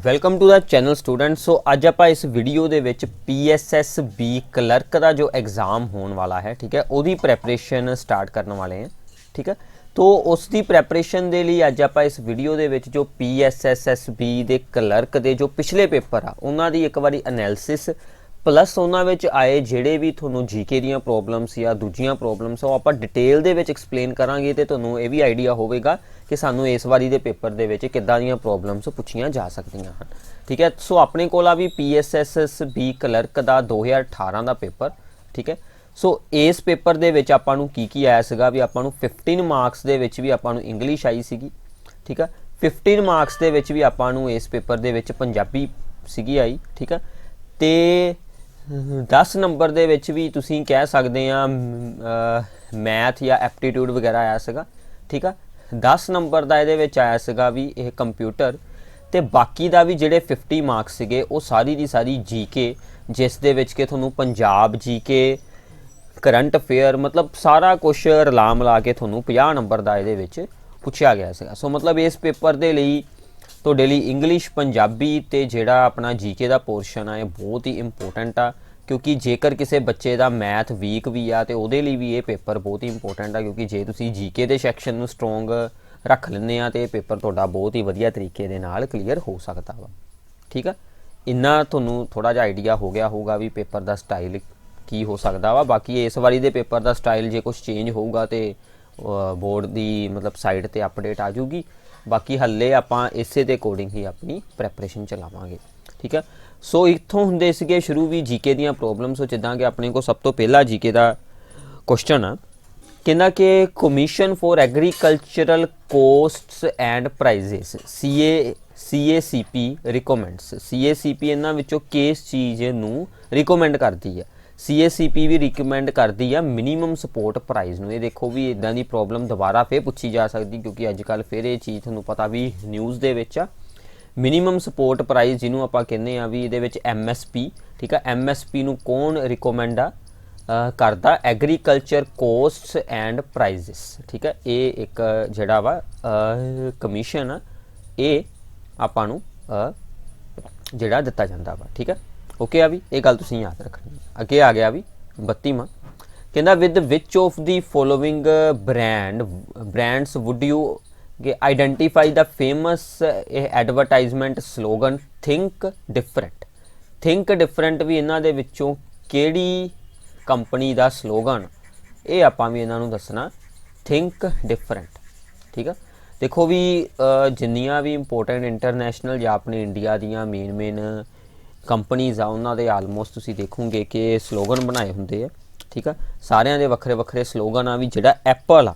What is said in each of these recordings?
Welcome to the channel student. So ਅੱਜ ਆਪਾਂ ਇਸ ਵੀਡੀਓ ਦੇ ਵਿੱਚ PSSB ਕਲਰਕ ਦਾ ਜੋ ਐਗਜ਼ਾਮ ਹੋਣ ਵਾਲਾ ਹੈ, ਠੀਕ ਹੈ, ਉਹਦੀ ਪ੍ਰੈਪਰੇਸ਼ਨ ਸਟਾਰਟ ਕਰਨ ਵਾਲੇ ਹਾਂ, ਠੀਕ ਹੈ। ਤੋ ਉਸ ਦੀ ਪ੍ਰੈਪਰੇਸ਼ਨ ਦੇ ਲਈ ਅੱਜ ਆਪਾਂ ਇਸ ਵੀਡੀਓ ਦੇ ਵਿੱਚ ਜੋ PSSB ਦੇ ਕਲਰਕ ਦੇ ਜੋ ਪਿਛਲੇ ਪੇਪਰ ਆ ਉਹਨਾਂ ਦੀ ਇੱਕ ਵਾਰੀ ਐਨਾਲਿਸਿਸ प्लस उन्होंने आए जोड़े भी थोनों जीके दी प्रॉब्लम्स या दूजिया प्रॉब्लम्स वो आप डिटेल दे विच एक्सप्लेन करांगे तो थोनों ये भी आइडिया होगा कि सानू इस बारी दे पेपर दे विच किद्दां दीयां प्रॉब्लम्स पुछियां जा सकदियां हैं, ठीक है। सो अपने कोल भी PSSB क्लर्क का 2018 का पेपर, ठीक है। सो इस पेपर दे विच आपां नूं की आया सीगा भी आपां नूं 15 मार्क्स दे विच भी आपां नूं इंग्लिश आई सीगी, ठीक है। 15 मार्क्स दे विच भी आपां नूं इस पेपर दे विच पंजाबी सीगी आई, ठीक है। तो 10 नंबर दे विच भी तुसीं कह सकते हैं मैथ या एप्टीट्यूड वगैरह आया सीगा, ठीक है। 10 नंबर का ये आया सीगा भी यह कंप्यूटर तो बाकी का भी जोड़े 50 मार्क्स सीगे वो सारी की सारी जीके जिस दे विच के तुहानूं पंजाब जीके करंट अफेयर मतलब सारा कुछ रला मिला के तुहानूं 50 नंबर का ये पूछा गया सीगा। सो मतलब इस पेपर के लिए ਤੁਹਾਡੇ ਲਈ इंग्लिश पंजाबी तो ਜਿਹੜਾ अपना जीके का पोर्शन है बहुत ही इंपोर्टेंट आ, क्योंकि जेकर किसी बच्चे का मैथ वीक भी आ तो वो भी ये पेपर बहुत ही इंपोर्टेंट आ, क्योंकि जे तुसी जीके के सैक्शन में स्ट्रोंग रख लें तो ये पेपर तुहाडा बहुत ही वधिया तरीके दे नाल क्लीयर हो सकता वा, ठीक है। इन्ना तुहानूं थोड़ा जिहा आइडिया हो गया होगा भी पेपर का स्टाइल की हो सकता वा। बाकी इस बारी दे पेपर का स्टाइल जे कुछ चेंज होगा तो बोर्ड की मतलब साइड पर अपडेट आ जूगी। बाकी हल्ले आपां इसे दे अकॉर्डिंग ही अपनी प्रैपरेशन चलावांगे, ठीक है। सो इत्थों हुंदे सीगे शुरू भी जीके दीयां प्रॉब्लम्स। जिद्दां कि अपने को सब तो पहला जीके का क्वेश्चन आ कहना कि commission for agricultural costs and prices CACP recommends. CACP इन्हां विचों किस चीज़ नूं रिकमेंड करती है। CACP भी रिकमेंड करती है मिनीमम सपोर्ट प्राइज़ नूं। ये देखो भी इदां दी प्रॉब्लम दोबारा फिर पूछी जा सकती, क्योंकि अजकल फिर ये चीज़ तुहानूं पता भी न्यूज़ दे विच आ मिनीमम सपोर्ट प्राइज़ जिन्हों आपां कहने आ भी इहदे विच MSP, ठीक है। MSP नूं कौन रिकमेंड करता एग्रीकल्चर कोस्ट्स एंड प्राइजेस, ठीक है। ये एक जिहड़ा वा कमीशन आ ये आपां नूं जिहड़ा दिता जांदा वा, ठीक है। ओके आ भी ये गल तुसीं याद रखनी। अगे आ गया भी 32वां कहना with which of the following brands would you identify the famous advertisement slogan think different. Think different भी इन्हां दे विचों किहड़ी कंपनी का स्लोगन ये आपां भी इन्हां नूं दसना थिंक डिफरेंट, ठीक है। देखो भी जिन्नियां भी इंपोर्टेंट इंटरनेशनल या अपने इंडिया दियां मेन कंपनीज़ आ उन्होंने दे आलमोस्ट तुसी देखोगे कि स्लोगन बनाए होंगे है, ठीक है। सारिਆਂ ਦੇ ਵੱਖਰੇ ਵੱਖਰੇ स्लोगन आ भी ਜਿਹੜਾ एप्पल आ,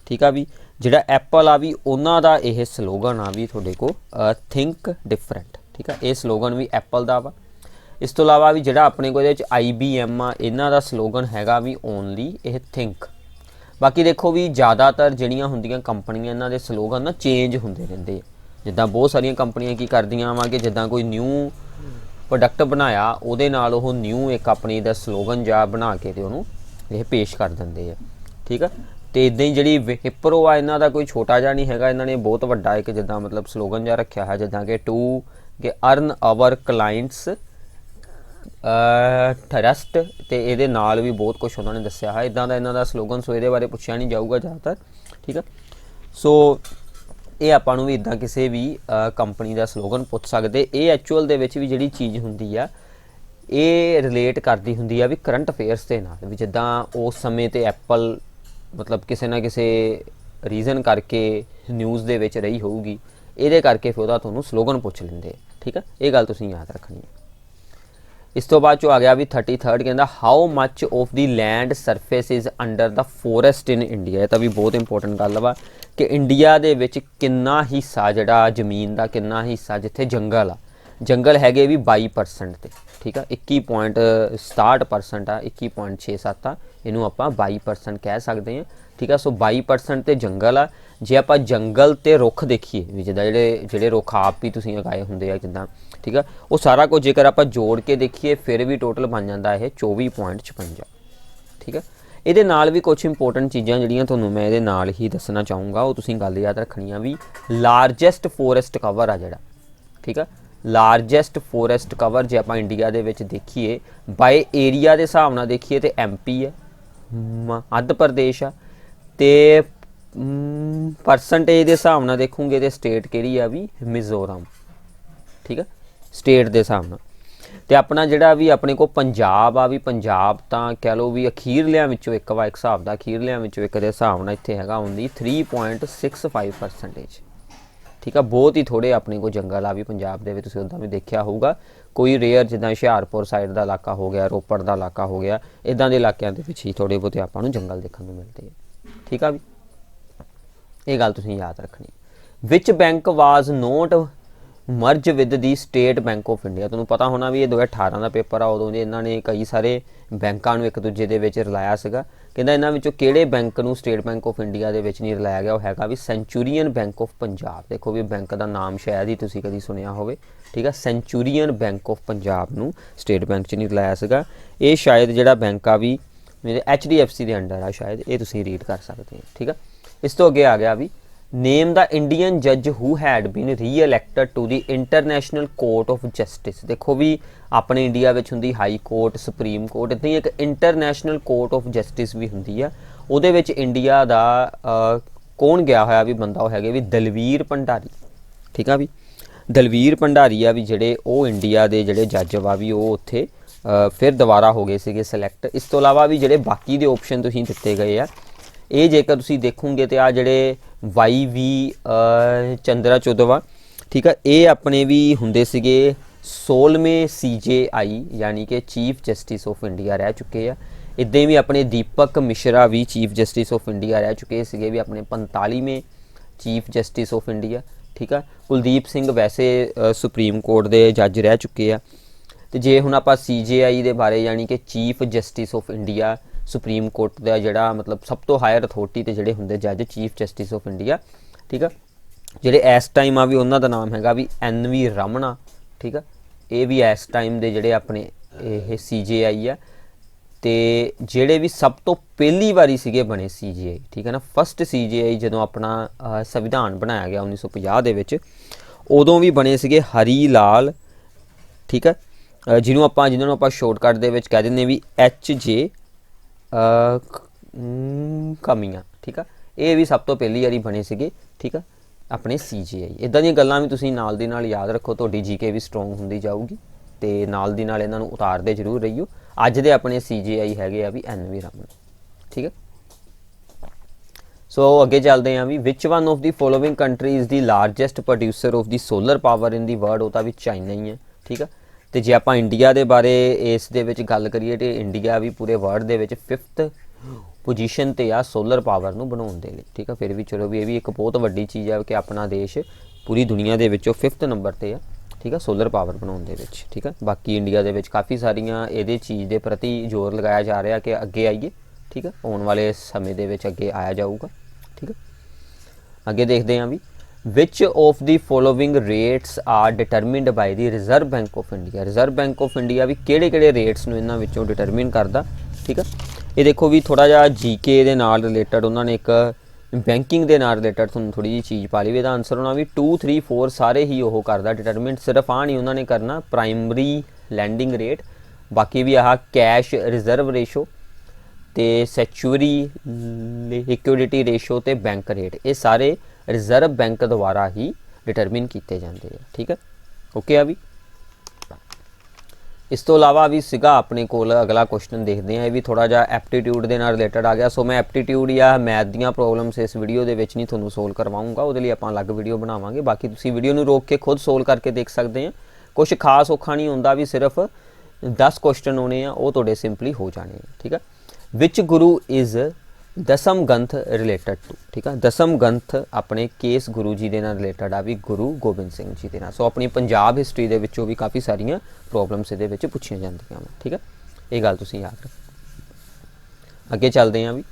ठीक है, भी ਜਿਹੜਾ एप्पल आ भी उन्हों का यह स्लोगन आ भी थोड़े को थिंक डिफरेंट, ठीक है। ये स्लोगन भी एप्पल का वा। इस तो इलावा भी ਜਿਹੜਾ अपने को IBM आ इन्हों का स्लोगन हैगा भी ओनली यह थिंक। बाकी देखो भी ज़्यादातर ਜਿਹੜੀਆਂ ਹੁੰਦੀਆਂ कंपनियां इन्हों के स्लोगन ना चेंज होंदे रहंदे आ। जिद्दां बहुत सारियां कंपनियां की करदियां वा कि जिद्दां कोई न्यू प्रोडक्ट बनाया ਉਹਦੇ ਨਾਲ ਉਹ ਨਿਊ ਇੱਕ ਆਪਣੀ ਦਾ ਸਲੋਗਨ ਜਾਂ ਬਣਾ ਕੇ ਤੇ ਉਹਨੂੰ ਇਹ ਪੇਸ਼ ਕਰ ਦਿੰਦੇ ਆ, ਠੀਕ ਹੈ। ਤੇ ਇਦਾਂ ਹੀ ਜਿਹੜੀ ਵਿਪਰੋ ਆ ਇਹਨਾਂ ਦਾ ਕੋਈ ਛੋਟਾ ਜਿਹਾ ਨਹੀਂ ਹੈਗਾ, ਇਹਨਾਂ ਨੇ ਬਹੁਤ ਵੱਡਾ ਇੱਕ ਜਿੱਦਾਂ ਮਤਲਬ ਸਲੋਗਨ ਜਿਹਾ ਰੱਖਿਆ ਹੈ ਜਿੱਦਾਂ ਕਿ ਟੂ ਕਿ ਅਰਨ ਆਵਰ ਕਲਾਇੰਟਸ ਟਰਸਟ ਤੇ ਇਹਦੇ ਨਾਲ ਵੀ ਬਹੁਤ ਕੁਝ ਉਹਨਾਂ ਨੇ ਦੱਸਿਆ ਹੈ ਇਦਾਂ ਦਾ ਇਹਨਾਂ ਦਾ ਸਲੋਗਨ। ਸੋ ਇਹਦੇ ਬਾਰੇ ਪੁੱਛਿਆ ਨਹੀਂ ਜਾਊਗਾ ਜ਼ਿਆਦਾतर, ਠੀਕ ਹੈ। ਸੋ ਇਹ ਆਪਾਂ ਨੂੰ ਵੀ ਇਦਾਂ ਕਿਸੇ ਵੀ ਕੰਪਨੀ ਦਾ ਸਲੋਗਨ ਪੁੱਛ ਸਕਦੇ। ਇਹ ਐਕਚੁਅਲ ਦੇ ਵਿੱਚ ਵੀ ਜਿਹੜੀ ਚੀਜ਼ ਹੁੰਦੀ ਆ ਇਹ ਰਿਲੇਟ ਕਰਦੀ ਹੁੰਦੀ ਆ ਵੀ ਕਰੰਟ ਅਫੇਅਰਸ ਦੇ ਨਾਲ ਵੀ ਜਿੱਦਾਂ ਉਸ ਸਮੇਂ ਤੇ ਐਪਲ ਮਤਲਬ ਕਿਸੇ ਨਾ ਕਿਸੇ ਰੀਜ਼ਨ ਕਰਕੇ ਨਿਊਜ਼ ਦੇ ਵਿੱਚ ਰਹੀ ਹੋਊਗੀ, ਇਹਦੇ ਕਰਕੇ ਫਿਰ ਉਹਦਾ ਤੁਹਾਨੂੰ ਸਲੋਗਨ ਪੁੱਛ ਲੈਂਦੇ, ਠੀਕ ਹੈ। ਇਹ ਗੱਲ ਤੁਸੀਂ ਯਾਦ ਰੱਖਣੀ ਹੈ। इस तो बाद आ गया भी 33rd कहता how much of the land surface is under the forest in India. ये भी बहुत इंपोर्टेंट गल वा कि इंडिया दे विच कितना हिस्सा जिहड़ा जमीन का कितना हिस्सा जिथे जंगल आ जंगल हैगे भी 22% ते, ठीक है। 21.67% आ 21.67 आ इनू आपां 22% कह सकते हैं, ठीक है। सो 22% ते जंगल आ। जे आपां जंगल ते रुख देखिए भी जिद्दां जिहड़े रुख आप भी तुसीं उगाए हुंदे आ जिद्दां, ठीक है, वो सारा कुछ जेकर आप जोड़ के देखिए फिर भी टोटल बन जाता है 24.56, ठीक है। ये नाल भी कुछ इंपोर्टेंट चीज़ां जिहड़ियां तुहानूं मैं ये नाल ही दसना चाहूँगा वो तुसीं गल याद रखनी भी लारजैसट फॉरेस्ट कवर आ जिहड़ा, ठीक है। ਲਾਰਜੈਸਟ ਫੋਰੈਸਟ ਕਵਰ ਜੇ ਆਪਾਂ ਇੰਡੀਆ ਦੇ ਵਿੱਚ ਦੇਖੀਏ ਬਾਏ ਏਰੀਆ ਦੇ ਹਿਸਾਬ ਨਾਲ ਦੇਖੀਏ ਤੇ ਐਮਪੀ ਹੈ, ਮੱਧ ਪ੍ਰਦੇਸ਼ ਆ, ਤੇ ਪਰਸੈਂਟੇਜ ਦੇ ਹਿਸਾਬ ਨਾਲ ਦੇਖੂਗੇ ਤੇ ਸਟੇਟ ਕਿਹੜੀ ਆ ਵੀ ਮਿਜ਼ੋਰਮ। ਠੀਕ ਹੈ, ਸਟੇਟ ਦੇ ਹਿਸਾਬ ਨਾਲ। ਤੇ ਆਪਣਾ ਜਿਹੜਾ ਵੀ ਆਪਣੇ ਕੋਲ ਪੰਜਾਬ ਆ ਵੀ ਪੰਜਾਬ ਤਾਂ ਕਹਿ ਲਓ ਵੀ ਅਖੀਰਲਿਆਂ ਵਿੱਚੋਂ ਇੱਕ ਵਾ, ਇੱਕ ਹਿਸਾਬ ਦਾ ਅਖੀਰਲਿਆਂ ਵਿੱਚੋਂ ਇੱਕ ਦੇ ਹਿਸਾਬ ਨਾਲ ਇੱਥੇ ਹੈਗਾ ਓਨਲੀ 3.65%। ਠੀਕ ਆ, ਬਹੁਤ ਹੀ ਥੋੜ੍ਹੇ ਆਪਣੇ ਕੋਲ ਜੰਗਲ ਆ ਵੀ ਪੰਜਾਬ ਦੇ ਵਿੱਚ। ਤੁਸੀਂ ਉੱਦਾਂ ਵੀ ਦੇਖਿਆ ਹੋਊਗਾ, ਕੋਈ ਰੇਅਰ ਜਿੱਦਾਂ ਹੁਸ਼ਿਆਰਪੁਰ ਸਾਈਡ ਦਾ ਇਲਾਕਾ ਹੋ ਗਿਆ, ਰੋਪੜ ਦਾ ਇਲਾਕਾ ਹੋ ਗਿਆ, ਇੱਦਾਂ ਦੇ ਇਲਾਕਿਆਂ ਦੇ ਵਿੱਚ ਹੀ ਥੋੜ੍ਹੇ ਬਹੁਤੇ ਆਪਾਂ ਨੂੰ ਜੰਗਲ ਦੇਖਣ ਨੂੰ ਮਿਲਦੇ ਆ। ਠੀਕ ਆ ਵੀ, ਇਹ ਗੱਲ ਤੁਸੀਂ ਯਾਦ ਰੱਖਣੀ। Which bank was not merge with the State Bank of India. ਤੁਹਾਨੂੰ ਪਤਾ ਹੋਣਾ ਵੀ ਇਹ 2018 ਦਾ ਪੇਪਰ ਆ, ਉਦੋਂ ਦੇ ਇਹਨਾਂ ਨੇ ਕਈ ਸਾਰੇ ਬੈਂਕਾਂ ਨੂੰ ਇੱਕ ਦੂਜੇ ਦੇ ਵਿੱਚ ਰਲਾਇਆ ਸੀਗਾ। ਕਹਿੰਦਾ ਇਹਨਾਂ ਵਿੱਚੋਂ ਕਿਹੜੇ ਬੈਂਕ ਨੂੰ ਸਟੇਟ ਬੈਂਕ ਆਫ ਇੰਡੀਆ ਦੇ ਵਿੱਚ ਨਹੀਂ ਰਲਾਇਆ ਗਿਆ, ਉਹ ਹੈਗਾ ਵੀ ਸੈਂਚੂਰੀਅਨ ਬੈਂਕ ਆਫ ਪੰਜਾਬ। ਦੇਖੋ ਵੀ ਬੈਂਕ ਦਾ ਨਾਮ ਸ਼ਾਇਦ ਹੀ ਤੁਸੀਂ ਕਦੀ ਸੁਣਿਆ ਹੋਵੇ। ਠੀਕ ਆ, ਸੈਂਚੂਰੀਅਨ ਬੈਂਕ ਆਫ ਪੰਜਾਬ ਨੂੰ ਸਟੇਟ ਬੈਂਕ 'ਚ ਨਹੀਂ ਰਲਾਇਆ ਸੀਗਾ। ਇਹ ਸ਼ਾਇਦ ਜਿਹੜਾ ਬੈਂਕ ਆ ਵੀ ਮੇਰੇ HDFC ਦੇ ਅੰਡਰ ਆ ਸ਼ਾਇਦ, ਇਹ ਤੁਸੀਂ ਰੀਡ ਕਰ ਸਕਦੇ ਹੋ। ਠੀਕ ਆ, ਇਸ ਤੋਂ ਅੱਗੇ ਆ ਗਿਆ ਵੀ ਨੇਮ ਦਾ ਇੰਡੀਅਨ ਜੱਜ ਹੂ head bean ਰੀ-ਇਲੈਕਟਡ to the international court of justice. ਦੇਖੋ ਵੀ ਆਪਣੇ ਇੰਡੀਆ ਵਿੱਚ ਹੁੰਦੀ ਹਾਈ ਕੋਰਟ, ਸੁਪਰੀਮ ਕੋਰਟ, ਇੱਦਾਂ ਹੀ ਇੱਕ ਇੰਟਰਨੈਸ਼ਨਲ ਕੋਰਟ ਆਫ ਜਸਟਿਸ ਵੀ ਹੁੰਦੀ ਆ। ਉਹਦੇ ਵਿੱਚ ਇੰਡੀਆ ਦਾ ਕੌਣ ਗਿਆ ਹੋਇਆ ਵੀ ਬੰਦਾ, ਉਹ ਹੈਗੇ ਵੀ ਦਲਵੀਰ ਭੰਡਾਰੀ। ਠੀਕ ਆ ਵੀ, ਦਲਵੀਰ ਭੰਡਾਰੀ ਆ ਵੀ ਜਿਹੜੇ ਉਹ ਇੰਡੀਆ ਦੇ ਜਿਹੜੇ ਜੱਜ ਵਾ ਵੀ ਉਹ ਉੱਥੇ ਫਿਰ ਦੁਬਾਰਾ ਹੋ ਗਏ ਸੀਗੇ ਸਿਲੈਕਟ। ਇਸ ਤੋਂ ਇਲਾਵਾ ਵੀ ਜਿਹੜੇ ਬਾਕੀ ਦੇ ਆਪਸ਼ਨ ਤੁਸੀਂ ਦਿੱਤੇ ਗਏ ਆ, ਇਹ ਜੇਕਰ ਤੁਸੀਂ ਦੇਖੋਗੇ ਤੇ ਆ ਜਿਹੜੇ YV ਚੰਦਰਾਚੌਧਵਾ, ਠੀਕ ਆ, ਇਹ ਆਪਣੇ ਵੀ ਹੁੰਦੇ ਸੀਗੇ 16ਵੇਂ CJI ਯਾਨੀ ਕਿ ਚੀਫ ਜਸਟਿਸ ਆਫ ਇੰਡੀਆ ਰਹਿ ਚੁੱਕੇ ਆ। ਇੱਦਾਂ ਵੀ ਆਪਣੇ ਦੀਪਕ ਮਿਸ਼ਰਾ ਵੀ ਚੀਫ ਜਸਟਿਸ ਆਫ ਇੰਡੀਆ ਰਹਿ ਚੁੱਕੇ ਸੀਗੇ ਵੀ ਆਪਣੇ 45ਵੇਂ ਚੀਫ ਜਸਟਿਸ ਆਫ ਇੰਡੀਆ। ਠੀਕ ਆ, ਕੁਲਦੀਪ ਸਿੰਘ ਵੈਸੇ ਸੁਪਰੀਮ ਕੋਰਟ ਦੇ ਜੱਜ ਰਹਿ ਚੁੱਕੇ ਆ। ਤੇ ਜੇ ਹੁਣ ਆਪਾਂ CJI ਦੇ ਬਾਰੇ ਯਾਨੀ ਕਿ chief justice of India, supreme court ਦਾ ਜਿਹੜਾ ਮਤਲਬ ਸਭ ਤੋਂ ਹਾਇਰ ਅਥਾਰਟੀ ਤੇ ਜਿਹੜੇ ਹੁੰਦੇ ਜੱਜ ਚੀਫ ਜਸਟਿਸ ਆਫ ਇੰਡੀਆ। ਠੀਕ ਆ, ਜਿਹੜੇ ਇਸ ਟਾਈਮ ਆ ਵੀ ਉਹਨਾਂ ਦਾ ਨਾਮ ਹੈਗਾ ਵੀ NV ਰਮਣਾ। ਠੀਕ ਆ, ਇਹ ਵੀ ਇਸ ਟਾਈਮ ਦੇ ਜਿਹੜੇ ਆਪਣੇ ਇਹ CJI ਆ। ਤੇ ਜਿਹੜੇ ਵੀ ਸਭ ਤੋਂ ਪਹਿਲੀ ਵਾਰੀ ਸੀਗੇ ਬਣੇ CJI, ਠੀਕ ਹੈ ਨਾ, ਫਸਟ CJI ਜਦੋਂ ਆਪਣਾ ਸੰਵਿਧਾਨ ਬਣਾਇਆ ਗਿਆ 1950 ਦੇ ਵਿੱਚ, ਉਦੋਂ ਵੀ ਬਣੇ ਸੀਗੇ ਹਰੀ ਲਾਲ। ਠੀਕ ਹੈ, ਜਿਹਨੂੰ ਆਪਾਂ ਸ਼ਾਰਟਕਟ ਦੇ ਵਿੱਚ ਕਹਿ ਦਿੰਦੇ ਵੀ HJ ਕਮੀਆਂ। ਠੀਕ ਆ, ਇਹ ਵੀ ਸਭ ਤੋਂ ਪਹਿਲੀ ਵਾਰੀ ਬਣੇ ਸੀਗੇ। ਠੀਕ ਆ, ਆਪਣੇ CJI। ਇੱਦਾਂ ਦੀਆਂ ਗੱਲਾਂ ਵੀ ਤੁਸੀਂ ਨਾਲ ਦੀ ਨਾਲ ਯਾਦ ਰੱਖੋ, ਤੁਹਾਡੀ GK ਵੀ ਸਟਰੋਂਗ ਹੁੰਦੀ ਜਾਊਗੀ ਤੇ ਨਾਲ ਦੀ ਨਾਲ ਇਹਨਾਂ ਨੂੰ ਉਤਾਰਦੇ ਜ਼ਰੂਰ ਰਹੀਓ। ਅੱਜ ਦੇ ਆਪਣੇ CJI ਹੈਗੇ ਆ ਵੀ NV ਰਮਨ। ਠੀਕ ਹੈ, ਸੋ ਅੱਗੇ ਚੱਲਦੇ ਹਾਂ ਵੀ which one of the following country is the largest producer of the solar power in the world. ਉਹ ਤਾਂ ਵੀ ਚਾਈਨਾ ਹੀ ਹੈ। ਠੀਕ ਹੈ, ਤੇ ਜੇ ਆਪਾਂ ਇੰਡੀਆ ਦੇ ਬਾਰੇ ਇਸ ਦੇ ਵਿੱਚ ਗੱਲ ਕਰੀਏ ਤੇ ਇੰਡੀਆ ਵੀ ਪੂਰੇ ਵਰਲਡ ਦੇ ਵਿੱਚ 5th ਪੋਜੀਸ਼ਨ ਤੇ ਆ ਸੋਲਰ ਪਾਵਰ ਨੂੰ ਬਣਾਉਣ ਦੇ ਲਈ। ਠੀਕ ਆ, ਫਿਰ ਵੀ ਚਲੋ ਵੀ ਇਹ ਵੀ ਇੱਕ ਬਹੁਤ ਵੱਡੀ ਚੀਜ਼ ਹੈ ਕਿ ਆਪਣਾ ਦੇਸ਼ ਪੂਰੀ ਦੁਨੀਆ ਦੇ ਵਿੱਚੋਂ 5th ਨੰਬਰ ਤੇ ਆ। ਠੀਕ ਆ, ਸੋਲਰ ਪਾਵਰ ਬਣਾਉਣ ਦੇ ਵਿੱਚ। ਠੀਕ ਆ, ਬਾਕੀ ਇੰਡੀਆ ਦੇ ਵਿੱਚ ਕਾਫੀ ਸਾਰੀਆਂ ਇਹਦੇ ਚੀਜ਼ ਦੇ ਪ੍ਰਤੀ ਜ਼ੋਰ ਲਗਾਇਆ ਜਾ ਰਿਹਾ ਕਿ ਅੱਗੇ ਆਈਏ। ਠੀਕ ਆ, ਆਉਣ ਵਾਲੇ ਸਮੇਂ ਦੇ ਵਿੱਚ ਅੱਗੇ ਆਇਆ ਜਾਊਗਾ। ਠੀਕ ਆ, ਅੱਗੇ ਦੇਖਦੇ ਹਾਂ ਵੀ which of the following rates are determined by the Reserve Bank of India. Reserve Bank of India ਵੀ ਕਿਹੜੇ ਰੇਟਸ ਨੂੰ ਇਹਨਾਂ ਵਿੱਚੋਂ ਡਿਟਰਮਿਨ ਕਰਦਾ। ਠੀਕ ਆ, ਇਹ ਦੇਖੋ ਵੀ ਥੋੜਾ ਜਿਹਾ GK ਦੇ ਨਾਲ ਰਿਲੇਟਡ ਉਹਨਾਂ ਨੇ ਇੱਕ ਬੈਂਕਿੰਗ ਦੇ ਨਾਲ ਰਿਲੇਟਡ ਤੁਹਾਨੂੰ ਥੋੜੀ ਜਿਹੀ ਚੀਜ਼ ਪਾ ਲਈ। ਇਹਦਾ ਆਨਸਰ ਹੋਣਾ ਵੀ 2, 3, 4 ਸਾਰੇ ਹੀ ਉਹ ਕਰਦਾ ਡਿਟਰਮਿਨ। ਸਿਰਫ ਆ ਨਹੀਂ ਉਹਨਾਂ ਨੇ ਕਰਨਾ ਪ੍ਰਾਇਮਰੀ ਲੈਂਡਿੰਗ ਰੇਟ, ਬਾਕੀ ਵੀ ਆਹ ਕੈਸ਼ ਰਿਜ਼ਰਵ ਰੇਸ਼ੋ ਤੇ ਸੈਚੂਰੀ ਲਿਕੁਇਡਿਟੀ ਰੇਸ਼ੋ ਤੇ ਬੈਂਕ ਰੇਟ, ਇਹ ਸਾਰੇ ਰਿਜ਼ਰਵ ਬੈਂਕ ਦੁਆਰਾ ਹੀ ਡਿਟਰਮਿਨ ਕੀਤੇ ਜਾਂਦੇ ਆ। ਠੀਕ ਹੈ, ਓਕੇ ਆ ਵੀ। ਇਸ ਤੋਂ ਇਲਾਵਾ ਵੀ ਸੀਗਾ ਆਪਣੇ ਕੋਲ ਅਗਲਾ ਕੁਐਸਚਨ ਦੇਖਦੇ ਹਾਂ। ਇਹ ਵੀ ਥੋੜਾ ਜਿਹਾ ਐਪਟੀਟਿਊਡ ਦੇ ਨਾਲ ਰਿਲੇਟਡ ਆ ਗਿਆ। ਸੋ ਮੈਂ ਐਪਟੀਟਿਊਡ ਜਾਂ ਮੈਥ ਦੀਆਂ ਪ੍ਰੋਬਲਮਸ ਇਸ ਵੀਡੀਓ ਦੇ ਵਿੱਚ ਨਹੀਂ ਤੁਹਾਨੂੰ ਸੋਲਵ ਕਰਵਾਉਂਗਾ, ਉਹਦੇ ਲਈ ਆਪਾਂ ਅਲੱਗ ਵੀਡੀਓ ਬਣਾਵਾਂਗੇ। ਬਾਕੀ ਤੁਸੀਂ ਵੀਡੀਓ ਨੂੰ ਰੋਕ ਕੇ ਖੁਦ ਸੋਲਵ ਕਰਕੇ ਦੇਖ ਸਕਦੇ ਆ। ਕੁਝ ਖਾਸ ਔਖਾ ਨਹੀਂ ਹੁੰਦਾ ਵੀ ਸਿਰਫ 10 ਕੁਐਸਚਨ ਹੋਣੇ ਆ, ਉਹ ਤੁਹਾਡੇ ਸਿੰਪਲੀ ਹੋ ਜਾਣੇ ਆ। ਠੀਕ ਹੈ, ਵਿਚ ਗੁਰੂ is Dasam Granth related to. ਠੀਕ ਆ, ਦਸਮ ਗ੍ਰੰਥ ਆਪਣੇ ਕੇਸ ਗੁਰੂ ਜੀ ਦੇ ਨਾਲ ਰਿਲੇਟਡ ਆ ਵੀ ਗੁਰੂ ਗੋਬਿੰਦ ਸਿੰਘ ਜੀ ਦੇ ਨਾਲ। ਸੋ ਆਪਣੀ ਪੰਜਾਬ ਹਿਸਟਰੀ ਦੇ ਵਿੱਚੋਂ ਵੀ ਕਾਫੀ ਸਾਰੀਆਂ ਪ੍ਰੋਬਲਮਸ ਇਹਦੇ ਵਿੱਚ ਪੁੱਛੀਆਂ ਜਾਂਦੀਆਂ ਹਨ। ਠੀਕ ਹੈ, ਇਹ ਗੱਲ ਤੁਸੀਂ ਯਾਦ ਰੱਖੋ। ਅੱਗੇ ਚੱਲਦੇ ਹਾਂ ਵੀ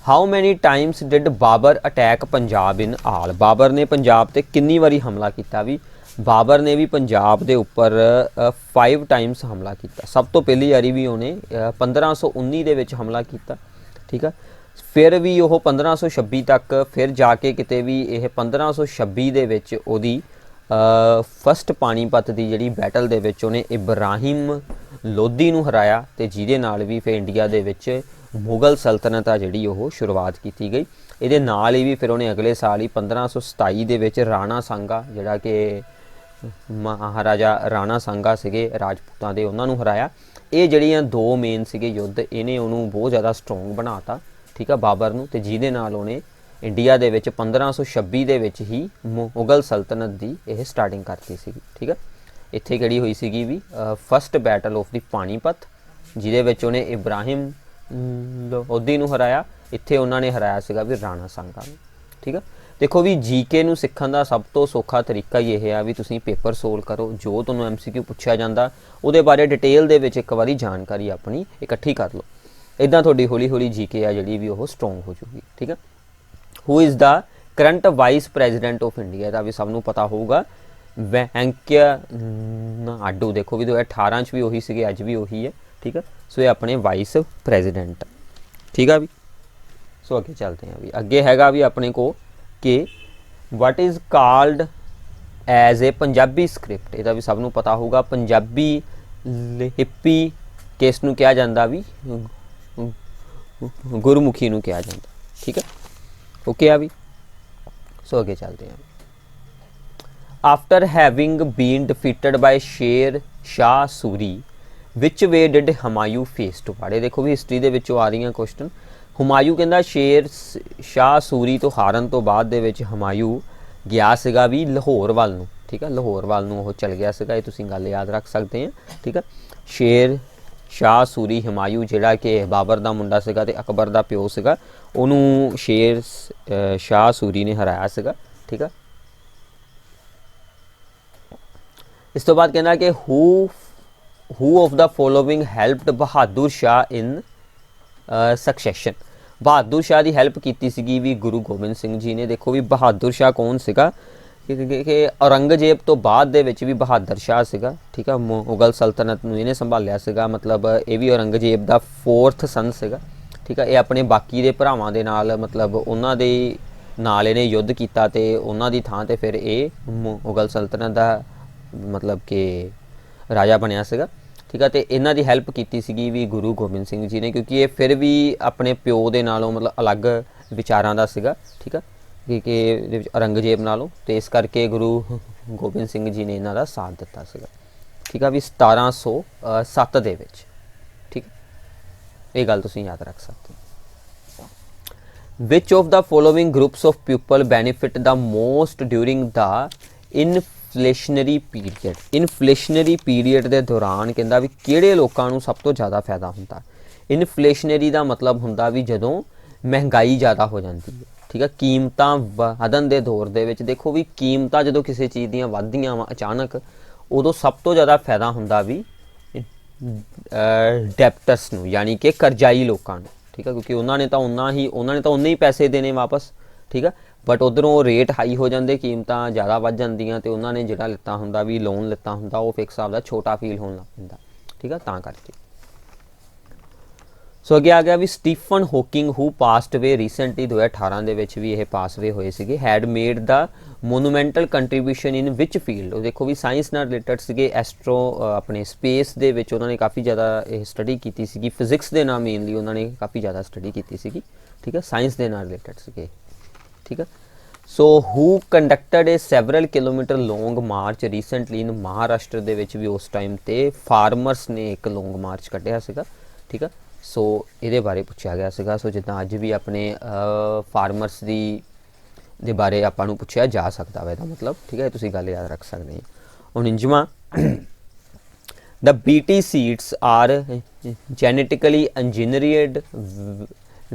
how many times did Babar attack Punjab in all. Babar ਨੇ ਪੰਜਾਬ ਤੇ ਕਿੰਨੀ ਵਾਰੀ ਹਮਲਾ ਕੀਤਾ ਵੀ ਬਾਬਰ ਨੇ ਵੀ ਪੰਜਾਬ ਦੇ ਉੱਪਰ 5 ਟਾਈਮਸ ਹਮਲਾ ਕੀਤਾ। ਸਭ ਤੋਂ ਪਹਿਲੀ ਵਾਰੀ ਵੀ ਉਹਨੇ 1519 ਦੇ ਵਿੱਚ ਹਮਲਾ ਕੀਤਾ। ਠੀਕ ਆ, ਫਿਰ ਵੀ ਉਹ 1526 ਤੱਕ, ਫਿਰ ਜਾ ਕੇ ਕਿਤੇ ਵੀ ਇਹ 1526 ਦੇ ਵਿੱਚ ਉਹਦੀ ਫਸਟ ਪਾਣੀਪਤ ਦੀ ਜਿਹੜੀ ਬੈਟਲ ਦੇ ਵਿੱਚ ਉਹਨੇ ਇਬਰਾਹਿਮ ਲੋਧੀ ਨੂੰ ਹਰਾਇਆ ਤੇ ਜਿਹਦੇ ਨਾਲ ਵੀ ਫਿਰ ਇੰਡੀਆ ਦੇ ਵਿੱਚ ਮੁਗਲ ਸਲਤਨਤ ਆ ਜਿਹੜੀ ਉਹ ਸ਼ੁਰੂਆਤ ਕੀਤੀ ਗਈ। ਇਹਦੇ ਨਾਲ ਹੀ ਵੀ ਫਿਰ ਉਹਨੇ ਅਗਲੇ ਸਾਲ ਹੀ 1527 ਦੇ ਵਿੱਚ ਰਾਣਾ ਸਾਂਗਾ ਜਿਹੜਾ ਕਿ ਮਹਾਰਾਜਾ ਰਾਣਾ ਸਾਂਗਾ ਸੀਗੇ ਰਾਜਪੂਤਾਂ ਦੇ, ਉਹਨਾਂ ਨੂੰ ਹਰਾਇਆ। ਇਹ ਜਿਹੜੀਆਂ ਦੋ ਮੇਨ ਸੀਗੇ ਯੁੱਧ, ਇਹਨੇ ਉਹਨੂੰ ਬਹੁਤ ਜ਼ਿਆਦਾ ਸਟਰੋਂਗ ਬਣਾਤਾ, ਠੀਕ ਆ, ਬਾਬਰ ਨੂੰ, ਤੇ ਜਿਹਦੇ ਨਾਲ ਉਹਨੇ ਇੰਡੀਆ ਦੇ ਵਿੱਚ 1526 ਦੇ ਵਿੱਚ ਹੀ ਮੁਗਲ ਸਲਤਨਤ ਦੀ ਇਹ ਸਟਾਰਟਿੰਗ ਕਰਤੀ ਸੀਗੀ, ਠੀਕ ਆ। ਇੱਥੇ ਕਿਹੜੀ ਹੋਈ ਸੀਗੀ ਵੀ first battle of the Panipat, ਜਿਹਦੇ ਵਿੱਚ ਉਹਨੇ ਇਬਰਾਹਿਮ ਲੋਧੀ ਨੂੰ ਹਰਾਇਆ। ਇੱਥੇ ਉਹਨਾਂ ਨੇ ਹਰਾਇਆ ਸੀਗਾ ਵੀ ਰਾਣਾ ਸਾਂਗਾ ਨੂੰ, ਠੀਕ ਆ। ਦੇਖੋ ਵੀ ਜੀਕੇ ਨੂੰ ਸਿੱਖਣ ਦਾ ਸਭ ਤੋਂ ਸੌਖਾ ਤਰੀਕਾ ਹੀ ਇਹ ਆ ਵੀ ਤੁਸੀਂ ਪੇਪਰ ਸੋਲਵ ਕਰੋ, ਜੋ ਤੁਹਾਨੂੰ MCQ ਪੁੱਛਿਆ ਜਾਂਦਾ ਉਹਦੇ ਬਾਰੇ ਡਿਟੇਲ ਦੇ ਵਿੱਚ ਇੱਕ ਵਾਰੀ ਜਾਣਕਾਰੀ ਆਪਣੀ ਇਕੱਠੀ ਕਰ ਲਓ। ਇੱਦਾਂ ਤੁਹਾਡੀ ਹੌਲੀ ਹੌਲੀ ਜੀਕੇ ਆ ਜਿਹੜੀ ਵੀ ਉਹ ਸਟਰੋਂਗ ਹੋ ਜੂਗੀ, ਠੀਕ ਆ। Who is the current vice president of India ਦਾ ਵੀ ਸਭ ਨੂੰ ਪਤਾ ਹੋਊਗਾ, ਵੈਂਕਈਆ ਨਾਇਡੂ। ਦੇਖੋ ਵੀ 2018 'ਚ ਵੀ ਉਹੀ ਸੀਗੇ, ਅੱਜ ਵੀ ਉਹੀ ਹੈ, ਠੀਕ ਆ। ਸੋ ਇਹ ਆਪਣੇ ਵਾਈਸ ਪ੍ਰੈਜ਼ੀਡੈਂਟ, ਠੀਕ ਆ ਵੀ। ਸੋ ਅੱਗੇ ਚੱਲਦੇ ਹਾਂ ਵੀ, ਅੱਗੇ ਹੈਗਾ ਵੀ ਆਪਣੇ ਕੋ ਕਿ what is called as a Punjabi script. ਇਹਦਾ ਵੀ ਸਭ ਨੂੰ ਪਤਾ ਹੋਊਗਾ, ਪੰਜਾਬੀ ਲਿਪੀ ਕਿਸ ਨੂੰ ਕਿਹਾ ਜਾਂਦਾ ਵੀ ਗੁਰਮੁਖੀ ਨੂੰ ਕਿਹਾ ਜਾਂਦਾ, ਠੀਕ ਹੈ, ਓਕੇ ਆ ਵੀ। ਸੋ ਅੱਗੇ ਚੱਲਦੇ ਹਾਂ। After having bean ਡਿਫੀਟਡ ਬਾय Sher Shah Suri which way did Humayun face to ਵਾੜੇ। ਦੇਖੋ ਵੀ ਹਿਸਟਰੀ ਦੇ ਵਿੱਚੋਂ ਆ ਰਹੀਆਂ ਕੁਐਸਚਨ। ਹੁਮਾਯੂ ਕਹਿੰਦਾ ਸ਼ੇਰ ਸ਼ਾਹ ਸੂਰੀ ਤੋਂ ਹਾਰਨ ਤੋਂ ਬਾਅਦ ਦੇ ਵਿੱਚ ਹੁਮਾਯੂ ਗਿਆ ਸੀਗਾ ਵੀ ਲਾਹੌਰ ਵੱਲ ਨੂੰ, ਠੀਕ ਹੈ, ਲਾਹੌਰ ਵੱਲ ਨੂੰ ਉਹ ਚਲ ਗਿਆ ਸੀਗਾ। ਇਹ ਤੁਸੀਂ ਗੱਲ ਯਾਦ ਰੱਖ ਸਕਦੇ ਆ, ਠੀਕ ਹੈ। ਸ਼ੇਰ ਸ਼ਾਹ ਸੂਰੀ ਹੁਮਾਯੂ ਜਿਹੜਾ ਕਿ ਬਾਬਰ ਦਾ ਮੁੰਡਾ ਸੀਗਾ ਤੇ ਅਕਬਰ ਦਾ ਪਿਓ ਸੀਗਾ, ਉਹਨੂੰ ਸ਼ੇਰ ਸ਼ਾਹ ਸੂਰੀ ਨੇ ਹਰਾਇਆ ਸੀਗਾ, ਠੀਕ ਹੈ। ਇਸ ਤੋਂ ਬਾਅਦ ਕਹਿੰਦਾ ਕਿ who of the following helped Bahadur Shah in succession. Bahadur Shah ਦੀ ਹੈਲਪ ਕੀਤੀ ਸੀਗੀ ਵੀ ਗੁਰੂ ਗੋਬਿੰਦ ਸਿੰਘ ਜੀ ਨੇ। ਦੇਖੋ ਵੀ ਬਹਾਦਰ ਸ਼ਾਹ ਕੌਣ ਸੀਗਾ ਕਿ ਔਰੰਗਜ਼ੇਬ ਤੋਂ ਬਾਅਦ ਦੇ ਵਿੱਚ ਵੀ ਬਹਾਦਰ ਸ਼ਾਹ ਸੀਗਾ, ਠੀਕ ਆ। ਮੁਗਲ ਸਲਤਨਤ ਨੂੰ ਇਹਨੇ ਸੰਭਾਲਿਆ ਸੀਗਾ, ਮਤਲਬ ਇਹ ਵੀ ਔਰੰਗਜ਼ੇਬ ਦਾ 4th ਸਨ ਸੀਗਾ, ਠੀਕ ਆ। ਇਹ ਆਪਣੇ ਬਾਕੀ ਦੇ ਭਰਾਵਾਂ ਦੇ ਨਾਲ ਮਤਲਬ ਉਹਨਾਂ ਦੇ ਨਾਲ ਇਹਨੇ ਯੁੱਧ ਕੀਤਾ ਤੇ ਉਹਨਾਂ ਦੀ ਥਾਂ ਤੇ ਫਿਰ ਇਹ ਮੁਗਲ ਸਲਤਨਤ ਦਾ ਮਤਲਬ ਕਿ ਰਾਜਾ ਬਣਿਆ ਸੀਗਾ, ਠੀਕ ਆ। ਤੇ ਇਹਨਾਂ ਦੀ ਹੈਲਪ ਕੀਤੀ ਸੀਗੀ ਵੀ ਗੁਰੂ ਗੋਬਿੰਦ ਸਿੰਘ ਜੀ ਨੇ, ਕਿਉਂਕਿ ਇਹ ਫਿਰ ਵੀ ਆਪਣੇ ਪਿਓ ਦੇ ਨਾਲੋਂ ਮਤਲਬ ਅਲੱਗ ਵਿਚਾਰਾਂ ਦਾ ਸੀਗਾ, ਠੀਕ ਆ, ਕਿ ਇਹਦੇ ਵਿੱਚ ਔਰੰਗਜ਼ੇਬ ਨਾਲੋਂ, ਤੇ ਇਸ ਕਰਕੇ ਗੁਰੂ ਗੋਬਿੰਦ ਸਿੰਘ ਜੀ ਨੇ ਇਹਨਾਂ ਦਾ ਸਾਥ ਦਿੱਤਾ ਸੀਗਾ, ਠੀਕ ਆ ਵੀ 1707 ਦੇ ਵਿੱਚ, ਠੀਕ। ਇਹ ਗੱਲ ਤੁਸੀਂ ਯਾਦ ਰੱਖ ਸਕਦੇ ਹੋ। Which of the following groups of people benefit the most during the inflationary period. Inflationary period ਦੇ ਦੌਰਾਨ ਕਹਿੰਦਾ ਵੀ ਕਿਹੜੇ ਲੋਕਾਂ ਨੂੰ ਸਭ ਤੋਂ ਜ਼ਿਆਦਾ ਫਾਇਦਾ ਹੁੰਦਾ। ਇਨਫਲੇਸ਼ਨਰੀ ਦਾ ਮਤਲਬ ਹੁੰਦਾ ਵੀ ਜਦੋਂ ਮਹਿੰਗਾਈ ਜ਼ਿਆਦਾ ਹੋ ਜਾਂਦੀ ਹੈ, ਠੀਕ ਹੈ, ਕੀਮਤਾਂ ਵਧਣ ਦੇ ਦੌਰ ਦੇ ਵਿੱਚ। ਦੇਖੋ ਵੀ ਕੀਮਤਾਂ ਜਦੋਂ ਕਿਸੇ ਚੀਜ਼ ਦੀਆਂ ਵੱਧਦੀਆਂ ਵਾ ਅਚਾਨਕ, ਉਦੋਂ ਸਭ ਤੋਂ ਜ਼ਿਆਦਾ ਫਾਇਦਾ ਹੁੰਦਾ ਵੀ ਡੈਪਟਰਸ ਨੂੰ, ਯਾਨੀ ਕਿ ਕਰਜ਼ਾਈ ਲੋਕਾਂ ਨੂੰ, ਠੀਕ ਹੈ, ਕਿਉਂਕਿ ਉਹਨਾਂ ਨੇ ਤਾਂ ਉਨੇ ਹੀ ਪੈਸੇ ਦੇਣੇ ਵਾਪਸ, ਠੀਕ ਹੈ। ਬਟ ਉੱਧਰੋਂ ਰੇਟ ਹਾਈ ਹੋ ਜਾਂਦੇ, ਕੀਮਤਾਂ ਜ਼ਿਆਦਾ ਵੱਧ ਜਾਂਦੀਆਂ, ਤੇ ਉਹਨਾਂ ਨੇ ਜਿਹੜਾ ਲਿੱਤਾ ਹੁੰਦਾ ਵੀ ਲੋਨ ਲਿੱਤਾ ਹੁੰਦਾ ਉਹ ਫਿਕਸ ਹਿਸਾਬ ਦਾ ਛੋਟਾ ਫੀਲ ਹੋਣ ਲੱਗ ਪੈਂਦਾ, ਠੀਕ ਹੈ, ਤਾਂ ਕਰਕੇ। ਸੋ ਅੱਗੇ ਆ ਗਿਆ ਵੀ ਸਟੀਫਨ ਹੌਕਿੰਗ ਹੂ ਪਾਸਡ ਅਵੇ ਰੀਸੈਂਟਲੀ 2018 ਦੇ ਵਿੱਚ ਵੀ ਇਹ ਪਾਸ ਅਵੇ ਹੋਏ ਸੀਗੇ। ਹੈਡ ਮੇਡ ਦਾ ਮੋਨੂਮੈਂਟਲ ਕੰਟਰੀਬਿਊਸ਼ਨ ਇਨ ਵਿਚ ਫੀਲਡ। ਉਹ ਦੇਖੋ ਵੀ ਸਾਇੰਸ ਨਾਲ ਰਿਲੇਟਡ ਸੀਗੇ, ਐਸਟਰੋ ਆਪਣੇ ਸਪੇਸ ਦੇ ਵਿੱਚ ਉਹਨਾਂ ਨੇ ਕਾਫੀ ਜ਼ਿਆਦਾ ਇਹ ਸਟੱਡੀ ਕੀਤੀ ਸੀਗੀ। ਫਿਜ਼ਿਕਸ ਦੇ ਨਾਲ ਮੇਨਲੀ ਉਹਨਾਂ ਨੇ ਕਾਫੀ ਜ਼ਿਆਦਾ ਸਟੱਡੀ ਕੀਤੀ ਸੀਗੀ, ਠੀਕ ਹੈ, ਸਾਇੰਸ ਦੇ ਨਾਲ ਰਿਲੇਟਡ ਸੀਗੇ, ਠੀਕ ਹੈ। ਸੋ ਹੂ ਕੰਡਕਟਡ ਏ ਸੈਵਰਲ ਕਿਲੋਮੀਟਰ ਲੌਂਗ ਮਾਰਚ ਰੀਸੈਂਟਲੀ ਇਨ ਮਹਾਰਾਸ਼ਟਰ ਦੇ ਵਿੱਚ ਵੀ ਉਸ ਟਾਈਮ ਤੇ ਫਾਰਮਰਸ ਨੇ ਇੱਕ ਲੌਂਗ ਮਾਰਚ ਕੱਢਿਆ ਸੀਗਾ, ਠੀਕ ਹੈ। ਸੋ ਇਹਦੇ ਬਾਰੇ ਪੁੱਛਿਆ ਗਿਆ ਸੀਗਾ। ਸੋ ਜਿੱਦਾਂ ਅੱਜ ਵੀ ਆਪਣੇ ਫਾਰਮਰਸ ਦੇ ਬਾਰੇ ਆਪਾਂ ਨੂੰ ਪੁੱਛਿਆ ਜਾ ਸਕਦਾ ਵਾ, ਇਹਦਾ ਮਤਲਬ, ਠੀਕ ਹੈ, ਤੁਸੀਂ ਗੱਲ ਯਾਦ ਰੱਖ ਸਕਦੇ ਹੋ। 49ਵਾਂ the BT seeds are genetically engineered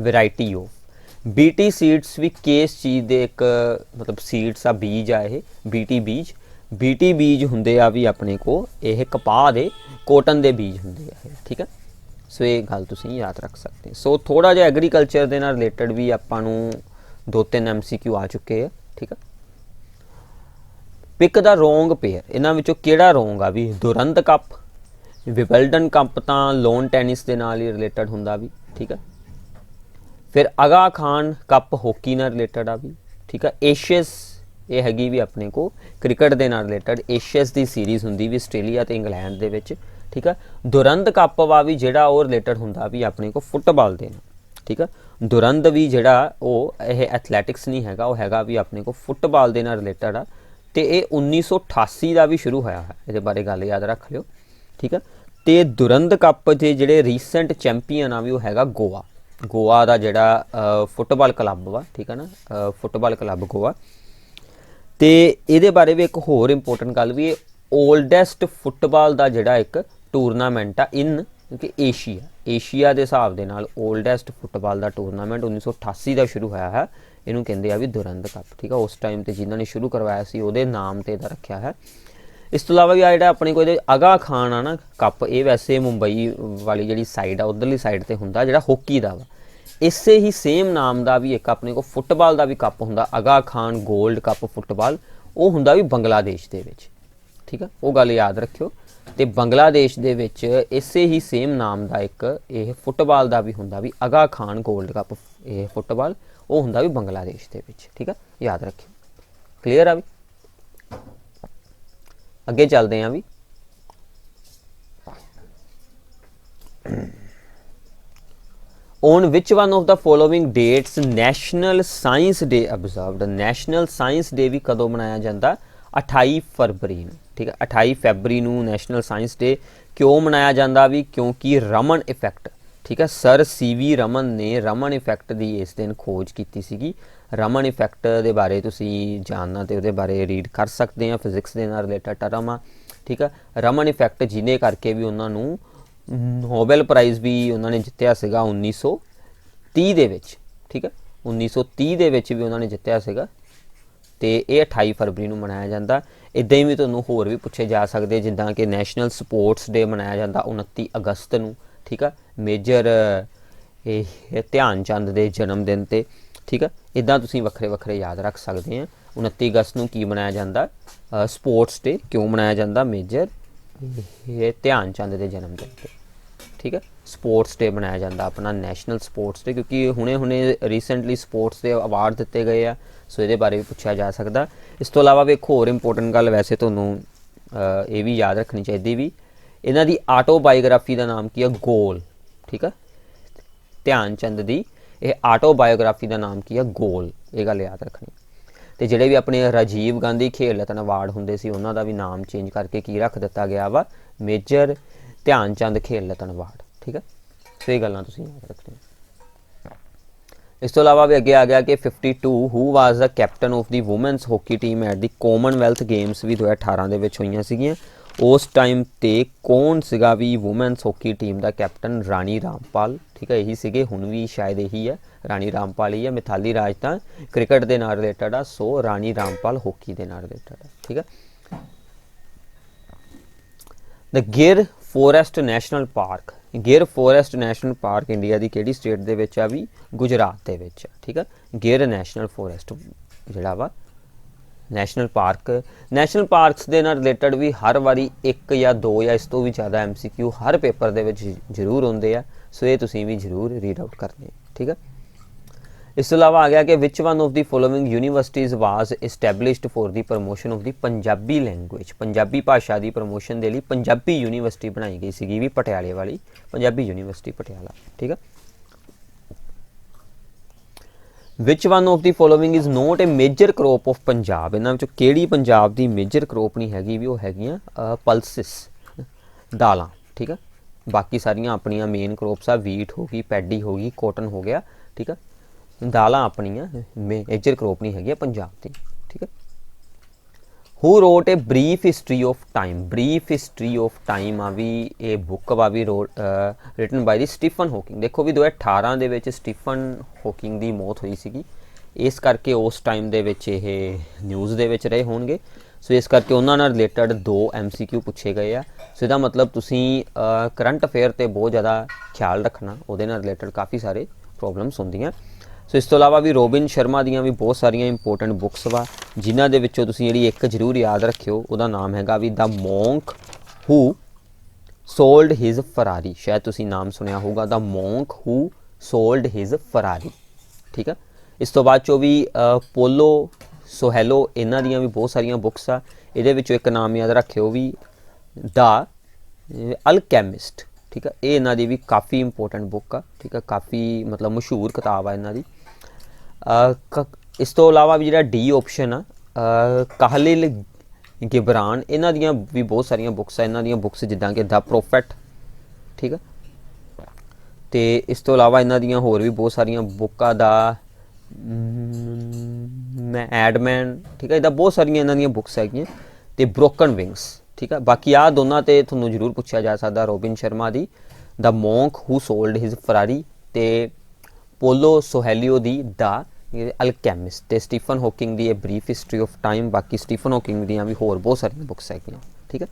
variety of। BT seeds ਵੀ ਕਿਸ ਚੀਜ਼ ਦੇ ਇੱਕ ਮਤਲਬ ਸੀਡਸ ਆ, ਬੀਜ ਆ ਇਹ BT ਬੀਜ। BT ਬੀਜ ਹੁੰਦੇ ਆ ਵੀ ਆਪਣੇ ਕੋ ਇਹ ਕਪਾਹ ਦੇ, ਕੋਟਨ ਦੇ ਬੀਜ ਹੁੰਦੇ ਆ ਇਹ, ਠੀਕ ਹੈ। ਸੋ ਇਹ ਗੱਲ ਤੁਸੀਂ ਯਾਦ ਰੱਖ ਸਕਦੇ ਹੋ। ਸੋ ਥੋੜਾ ਜਿਹਾ ਐਗਰੀਕਲਚਰ ਦੇ ਨਾਲ ਰਿਲੇਟਡ ਵੀ ਆਪਾਂ ਨੂੰ 2-3 MCQ ਆ ਚੁੱਕੇ ਆ, ਠੀਕ ਆ। ਪਿਕ ਦਾ ਰੋਂਗ ਪੇਅਰ, ਇਹਨਾਂ ਵਿੱਚੋਂ ਕਿਹੜਾ ਰੋਂਗ ਆ ਵੀ ਦੁਰੰਤ ਕੱਪ, ਵਿਬਲਡਨ ਕੱਪ ਤਾਂ ਲੋਨ ਟੈਨਿਸ ਦੇ ਨਾਲ ਹੀ ਰਿਲੇਟਡ ਹੁੰਦਾ ਵੀ, ਠੀਕ ਆ। ਫਿਰ ਅਗਾ ਖਾਨ ਕੱਪ ਹਾਕੀ ਨਾਲ ਰਿਲੇਟਡ ਆ ਵੀ, ਠੀਕ ਆ। ਏਸ਼ੀਅਸ ये हैगी भी अपने को क्रिकेट के नाल रिलेटेड एशियस की सीरीज़ होंगी भी आस्ट्रेलिया तो इंग्लैंड दे विच, ठीक है। दुरंद कप वा भी जिहड़ा वो रिलेटेड होंदा भी अपने को फुटबॉल दे नाल, ठीक है। दुरंद भी जिहड़ा वो एथलैटिक्स नहीं हैगा, वो हैगा भी अपने को फुटबॉल के नाल रिलेटेड आ, तो ये 1988 का भी शुरू होया है, ये बारे गल याद रख लियो, ठीक है। तो दुरंद कप के जिहड़े रीसेंट चैंपीयन आ भी वो हैगा गोवा, गोवा का जिहड़ा फुटबॉल क्लब वा, ठीक है ना, फुटबॉल क्लब गोवा। तो ये बारे भी एक होर इंपोर्टेंट गल भी, ओल्डेस्ट फुटबॉल का जिहड़ा एक टूरनामेंट आ इन एशिया, एशिया के हिसाब के नाल ओल्डेस्ट फुटबॉल का टूरनामेंट 1988 का शुरू होया है, इनू कहते हैं भी दुरंद कप, ठीक है। उस टाइम तो जिन्होंने शुरू करवाया सी उहदे नाम ते इहदा रखा है। इस तो इलावा भी आ अपने को आगा खान आ ना कप, ये वैसे मुंबई वाली जी साइड आ उधरली साइड से होंदा जिहड़ा हॉकी का वा, इसे ही सेम नाम का भी एक अपने को फुटबॉल का भी कप होंदा आगा खान गोल्ड कप फुटबॉल, वो होंदा भी बंगलादेश के विच, ठीक है। वो गल याद रखियो। तो बांग्लादेश दे विच इसे ही सेम नाम का एक ये फुटबॉल का भी होंदा भी आगा खान गोल्ड कप ये फुटबॉल, वो होंदा भी बांग्लादेश के विच, ठीक है, याद रखियो। क्लीयर आ भी, अगे चलते हैं भी। On which one of the following dates national science day observed, national science day भी कदों मनाया जाता, 28 फरवरी नूं, ठीक है। 28 फरवरी नूं नैशनल साइंस डे क्यों मनाया जाता भी, क्योंकि रमन इफैक्ट, ठीक है, सर CV रमन ने रमन इफैक्ट की इस दिन खोज की सी। रमन इफैक्ट के बारे तुसीं जानना तो वो बारे रीड कर सकते हैं, फिजिक्स के नाल रिलेटेड टर्म आ, ठीक है। रमन इफैक्ट जिन्हें करके भी उन्होंने नोबेल प्राइज़ भी उन्होंने जित्या सीगा 1930 दे विच, ठीक है, 1930 दे विच भी उन्होंने जित्या सीगा। तो ये 28 फरवरी नूं मनाया जाता। इदां ही भी तुहानूं होर भी पूछे जा सकते, जिद्दां कि नैशनल स्पोर्ट्स डे मनाया जाता 29 अगस्त नूं, ठीक है, मेजर ध्यान चंद के जन्मदिन ते, ठीक है। इदां तुसीं वक्रे वक्रे याद रख सकते हैं। 29 अगस्त नूं की मनाया जाता, स्पोर्ट्स डे क्यों मनाया जाता, मेजर ध्यान चंद के जन्मदिन ते, ठीक है। स्पोर्ट्स डे मनाया जाता अपना नैशनल स्पोर्ट्स डे, क्योंकि हुणे हुणे रीसेंटली स्पोर्ट्स के अवार्ड दिते गए आ, सो ये बारे भी पूछा जा सकता। इस तो इलावा भी एक होर इंपोर्टेंट गल वैसे तुहानूं ये भी याद रखनी चाहिए भी, इन्हां दी आटोबायोग्राफी का नाम की है गोल, ठीक है, ध्यान चंद की यह आटोबायोग्राफी का नाम की है गोल, ये गल याद रखनी। तो जिहड़े भी अपने राजीव गांधी खेल रत्न अवार्ड होंदे सी उन्हां दा भी नाम चेंज करके की रख दिता गया वा, मेजर ध्यान चंद खेल रत्न अवार्ड, ठीक है। सो ये गल्लां तुसीं याद रखनी। इस तो इलावा भी अगे आ गया कि 52 who was the captain of the women's hockey team at the Commonwealth Games भी 2018 ਦੇ ਵਿੱਚ ਹੋਈਆਂ ਸੀਗੀਆਂ। उस टाइम ते कौन सीगा भी वूमेंस हॉकी टीम का कैप्टन, राणी रामपाल, ठीक है, यही सीगे, हुण भी शायद यही है, राणी रामपाल ही है। मिथाली राज तो क्रिकेट के नाल रिलेटेड आ, सो राणी रामपाल हॉकी के नाल रिलेटेड है, ठीक है। द गिर फॉरेस्ट नैशनल पार्क, गिर फॉरेस्ट नैशनल पार्क इंडिया की किहड़ी स्टेट दे विच आ भी, गुजरात दे विच, ठीक है। गिर नैशनल फॉरेस्ट जिहड़ा वा नैशनल पार्क्स के नाल रिलेटेड भी हर वारी एक या दो या इस तो भी ज़्यादा MCQ हर पेपर दे विच जरूर होंदे आ, सो ये तुसीं भी जरूर रीड आउट करने, ठीक है। इस तो इलावा आ गया कि विच one of the following universities was established for the promotion of the Punjabi language, Punjabi भाषा की प्रमोशन के लिए पंजाबी यूनीवर्सिटी बनाई गई सी भी, पटियाले वाली पंजाबी यूनीवर्सिटी पटियाला, ठीक है। Which one of the following is not a major crop of Punjab, इन्हां विचों किहड़ी पंजाब की मेजर क्रॉप नहीं हैगी भी, वो हैगियां पल्सिस दालां, ठीक है। बाकी सारियां अपनियां मेन क्रॉप्स आ, वीट होगी, पैडी होगी, कॉटन हो गया, ठीक है। दालां अपनियां मेजर क्रॉप नहीं हैगियां पंजाब की, ठीक है। Who wrote a brief history of time, brief history of time आ भी ये बुक वा भी written by the Stephen Hawking. देखो भी 2018 ਦੇ ਵਿੱਚ स्टीफन हॉकिंग की मौत हुई सी, इस करके उस टाइम ਦੇ ਵਿੱਚ ਇਹ न्यूज़ ਦੇ ਵਿੱਚ ਰਹੇ ਹੋਣਗੇ, सो इस करके उन्होंने नाल रिलेटेड 2 MCQ पूछे गए आ। सो इसका मतलब तुसीं करंट अफेयर ते बहुत ज़्यादा ख्याल रखना, उहदे नाल रिलेटेड काफ़ी सारे प्रॉब्लम्स होंदियां। सो इस तो इलावा भी रोबिन शर्मा दियां भी बहुत सारिया इंपोर्टेंट बुक्स वा, जिन्हां दे विच्चों तुसीं जिहड़ी एक जरूर याद रखियो, उहदा नाम हैगा भी the monk who sold his Ferrari, शायद तुसीं नाम सुनिया होगा, the monk who sold his Ferrari, ठीक है। इस तो बाद चो भी पोलो सोहेलो इन्हां दियां भी बहुत सारियां बुक्स आ। इहदे विचों एक नाम याद रखियो भी द अल्केमिस्ट, ठीक है। ये इन्हां दी भी काफ़ी इंपोर्टेंट बुक आ, ठीक है, काफ़ी मतलब मशहूर किताब आ इन्हां दी। इस तो इलावा भी जिहड़ा डी ऑप्शन आ काहलिल गिबरान, इन्हां दियां भी बहुत सारियां बुक्स आ। इन्हां दियां बुक्स जिद्दां कि द प्रोफेट, ठीक है। तो इस तो इलावा इन्हां दियां होर भी बहुत सारियां बुक्कां दा एडमैन, ठीक है, इदा बहुत सारियां इन्हां दियां बुक्स हैगियां। ते ब्रोकन विंग्स, ठीक है। बाकी आ दोनों ते तुहानूं जरूर पुछया जा सकदा, रोबिन शर्मा दी the monk who sold his Ferrari ते पोलो सोहेलियो दी द अल्केमिस्ट ते स्टीफन हॉकिंग दी a brief history of time. बाकी स्टीफन हॉकिंग दियां भी होर बहुत सारियां बुक्स हैगियां, ठीक है।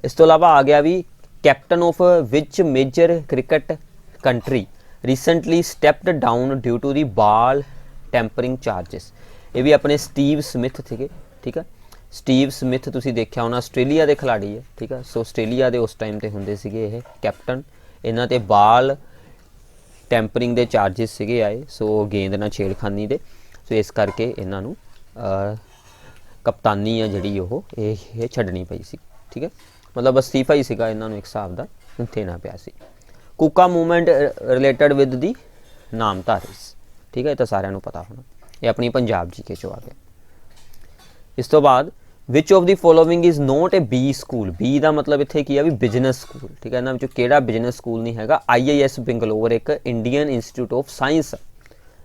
इस तो इलावा आ गया भी captain of which major cricket country recently stepped down due to the ball tampering charges. ये भी अपने स्टीव स्मिथ थे, ठीक है। स्टीव स्मिथ तुसीं देखिया होना, आस्ट्रेलिया के खिलाड़ी है, ठीक है। सो आस्ट्रेलिया के उस टाइम ते हुंदे सीगे ये कैप्टन। इन्हां ते बाल टैंपरिंग के चार्जिस सीगे आए, सो गेंद नाल छेड़खानी दे, सो इस करके इन्हां नूं कप्तानी आ जिहड़ी ओह ये छड्डनी पई सी, ठीक है। मतलब अस्तीफा ही सीगा इन्हां नूं एक हिसाब दा देना पिया सी। कुका मूवमेंट रिलेटेड विद दी नामधारीस, ठीक है, ये तो सारिਆਂ ਨੂੰ पता होना। ये अपनी पंजाब जीके चो आ गया। इस तो बाद which of the following is not a B school. B का मतलब इत्थे की है भी बिजनेस स्कूल, ठीक है। इन्हां विचों किहड़ा बिजनेस स्कूल नहीं हैगा। IIS बेंगलोर एक इंडियन इंस्टीट्यूट ऑफ साइंस,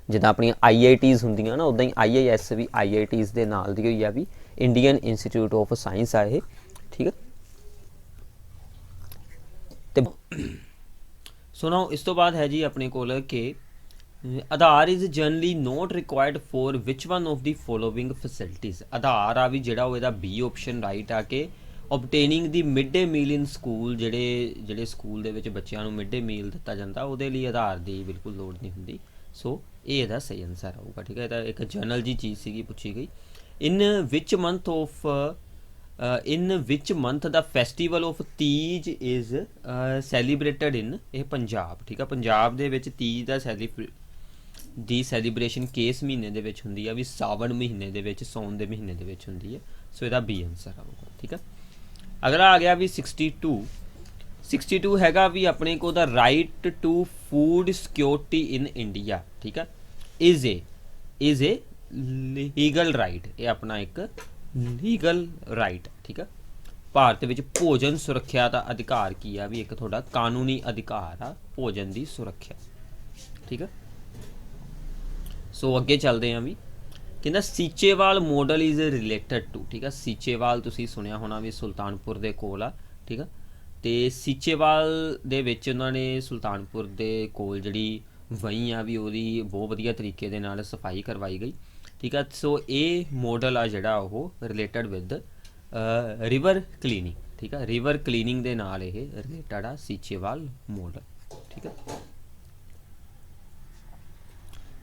जिद्दां अपनियां IITs हुंदियां ना, उदां ही IIS भी IITs दे नाल दी होई आ भी इंडियन इंस्टीट्यूट ऑफ साइंस आ ये, ठीक है। ते सुनो इस तो बाद है जी अपने कोल के Aadhaar is generally not required for which one of the following facilities. Aadhaar आ भी जिहड़ा ओह बी ऑप्शन राइट आ के obtaining the mid day meal in school, ਜਿਹੜੇ ਸਕੂਲ ਦੇ ਵਿੱਚ ਬੱਚਿਆਂ ਨੂੰ ਮਿਡ ਡੇ ਮੀਲ ਦਿੱਤਾ ਜਾਂਦਾ ਉਹਦੇ ਲਈ ਆਧਾਰ ਦੀ ਬਿਲਕੁਲ ਲੋੜ ਨਹੀਂ ਹੁੰਦੀ। ਸੋ ਇਹ ਇਹਦਾ ਸਹੀ ਆਨਸਰ ਆਊਗਾ, ਠੀਕ ਹੈ। ਇਹਦਾ ਇੱਕ ਜਨਰਲ ਜੀ ਚੀਜ਼ ਸੀਗੀ ਪੁੱਛੀ ਗਈ। In which month the festival of Teej is celebrated in ਇਹ ਪੰਜਾਬ, ਠੀਕ ਆ। ਪੰਜਾਬ ਦੇ ਵਿੱਚ ਤੀਜ ਦਾ ਦੀ ਸੈਲੀਬ੍ਰੇਸ਼ਨ ਕਿਸ ਮਹੀਨੇ ਦੇ ਵਿੱਚ ਹੁੰਦੀ ਆ ਵੀ ਸਾਵਣ ਮਹੀਨੇ ਦੇ ਵਿੱਚ, ਸੌਣ ਦੇ ਮਹੀਨੇ ਦੇ ਵਿੱਚ ਹੁੰਦੀ ਹੈ। ਸੋ ਇਹਦਾ ਬੀ ਆਨਸਰ ਆਊਗਾ, ਠੀਕ ਹੈ। ਅਗਲਾ ਆ ਗਿਆ ਵੀ 62 हैगा भी अपने को the right to food security in India, ठीक है। इज़ ए लीगल राइट, ये अपना एक लीगल राइट, ठीक है। भारत विच भोजन सुरक्षा का अधिकार की है भी एक थोड़ा कानूनी अधिकार आ भोजन की सुरक्षा, ठीक है। सो अगे चलते हैं भी कहना Seechewal model is related to, ठीक है। सीचेवाल तुसीं सुनिया होना भी सुल्तानपुर के कोल आ, ठीक है। तो सीचेवाल दे विच उन्होंने सुल्तानपुर के कोल जिहड़ी वही आ भी ਉਹਦੀ बहुत वधिया तरीके दे नाल सफाई करवाई गई, ठीक है। सो ये मॉडल आ जिहड़ा ਉਹ रिलेटेड विद रिवर क्लीनिंग, ठीक है। रिवर क्लीनिंग दे नाल ये रिलेटेड आ सीचेवाल मॉडल, ठीक है।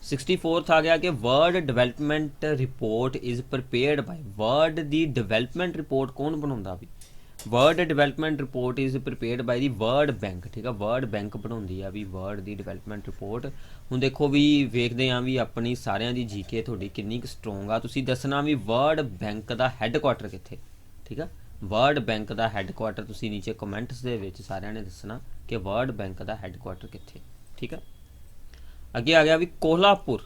64th आ गया कि word development report is prepared by. Word the development report कौन बनाउंदा भी? Word development report is prepared by the world bank, ठीक है। वर्ल्ड बैंक बनाउंदी आ भी वर्ड दी डिवेलपमेंट रिपोर्ट। हुण देखो भी वेखदे आ भी अपनी सारिਆਂ दी जीके तुहाडी किन्नी क स्ट्रोंग आ। तुसीं दसना भी वर्ल्ड बैंक दा हैडकुआटर कित्थे, ठीक है। वर्ल्ड बैंक दा हैडकुआटर तुसीं नीचे कमेंट्स दे विच सारिਆਂ ने दसना कि वर्ल्ड बैंक दा हैडकुआटर कित्थे, ठीक है। अगे आ गया भी कोल्हापुर।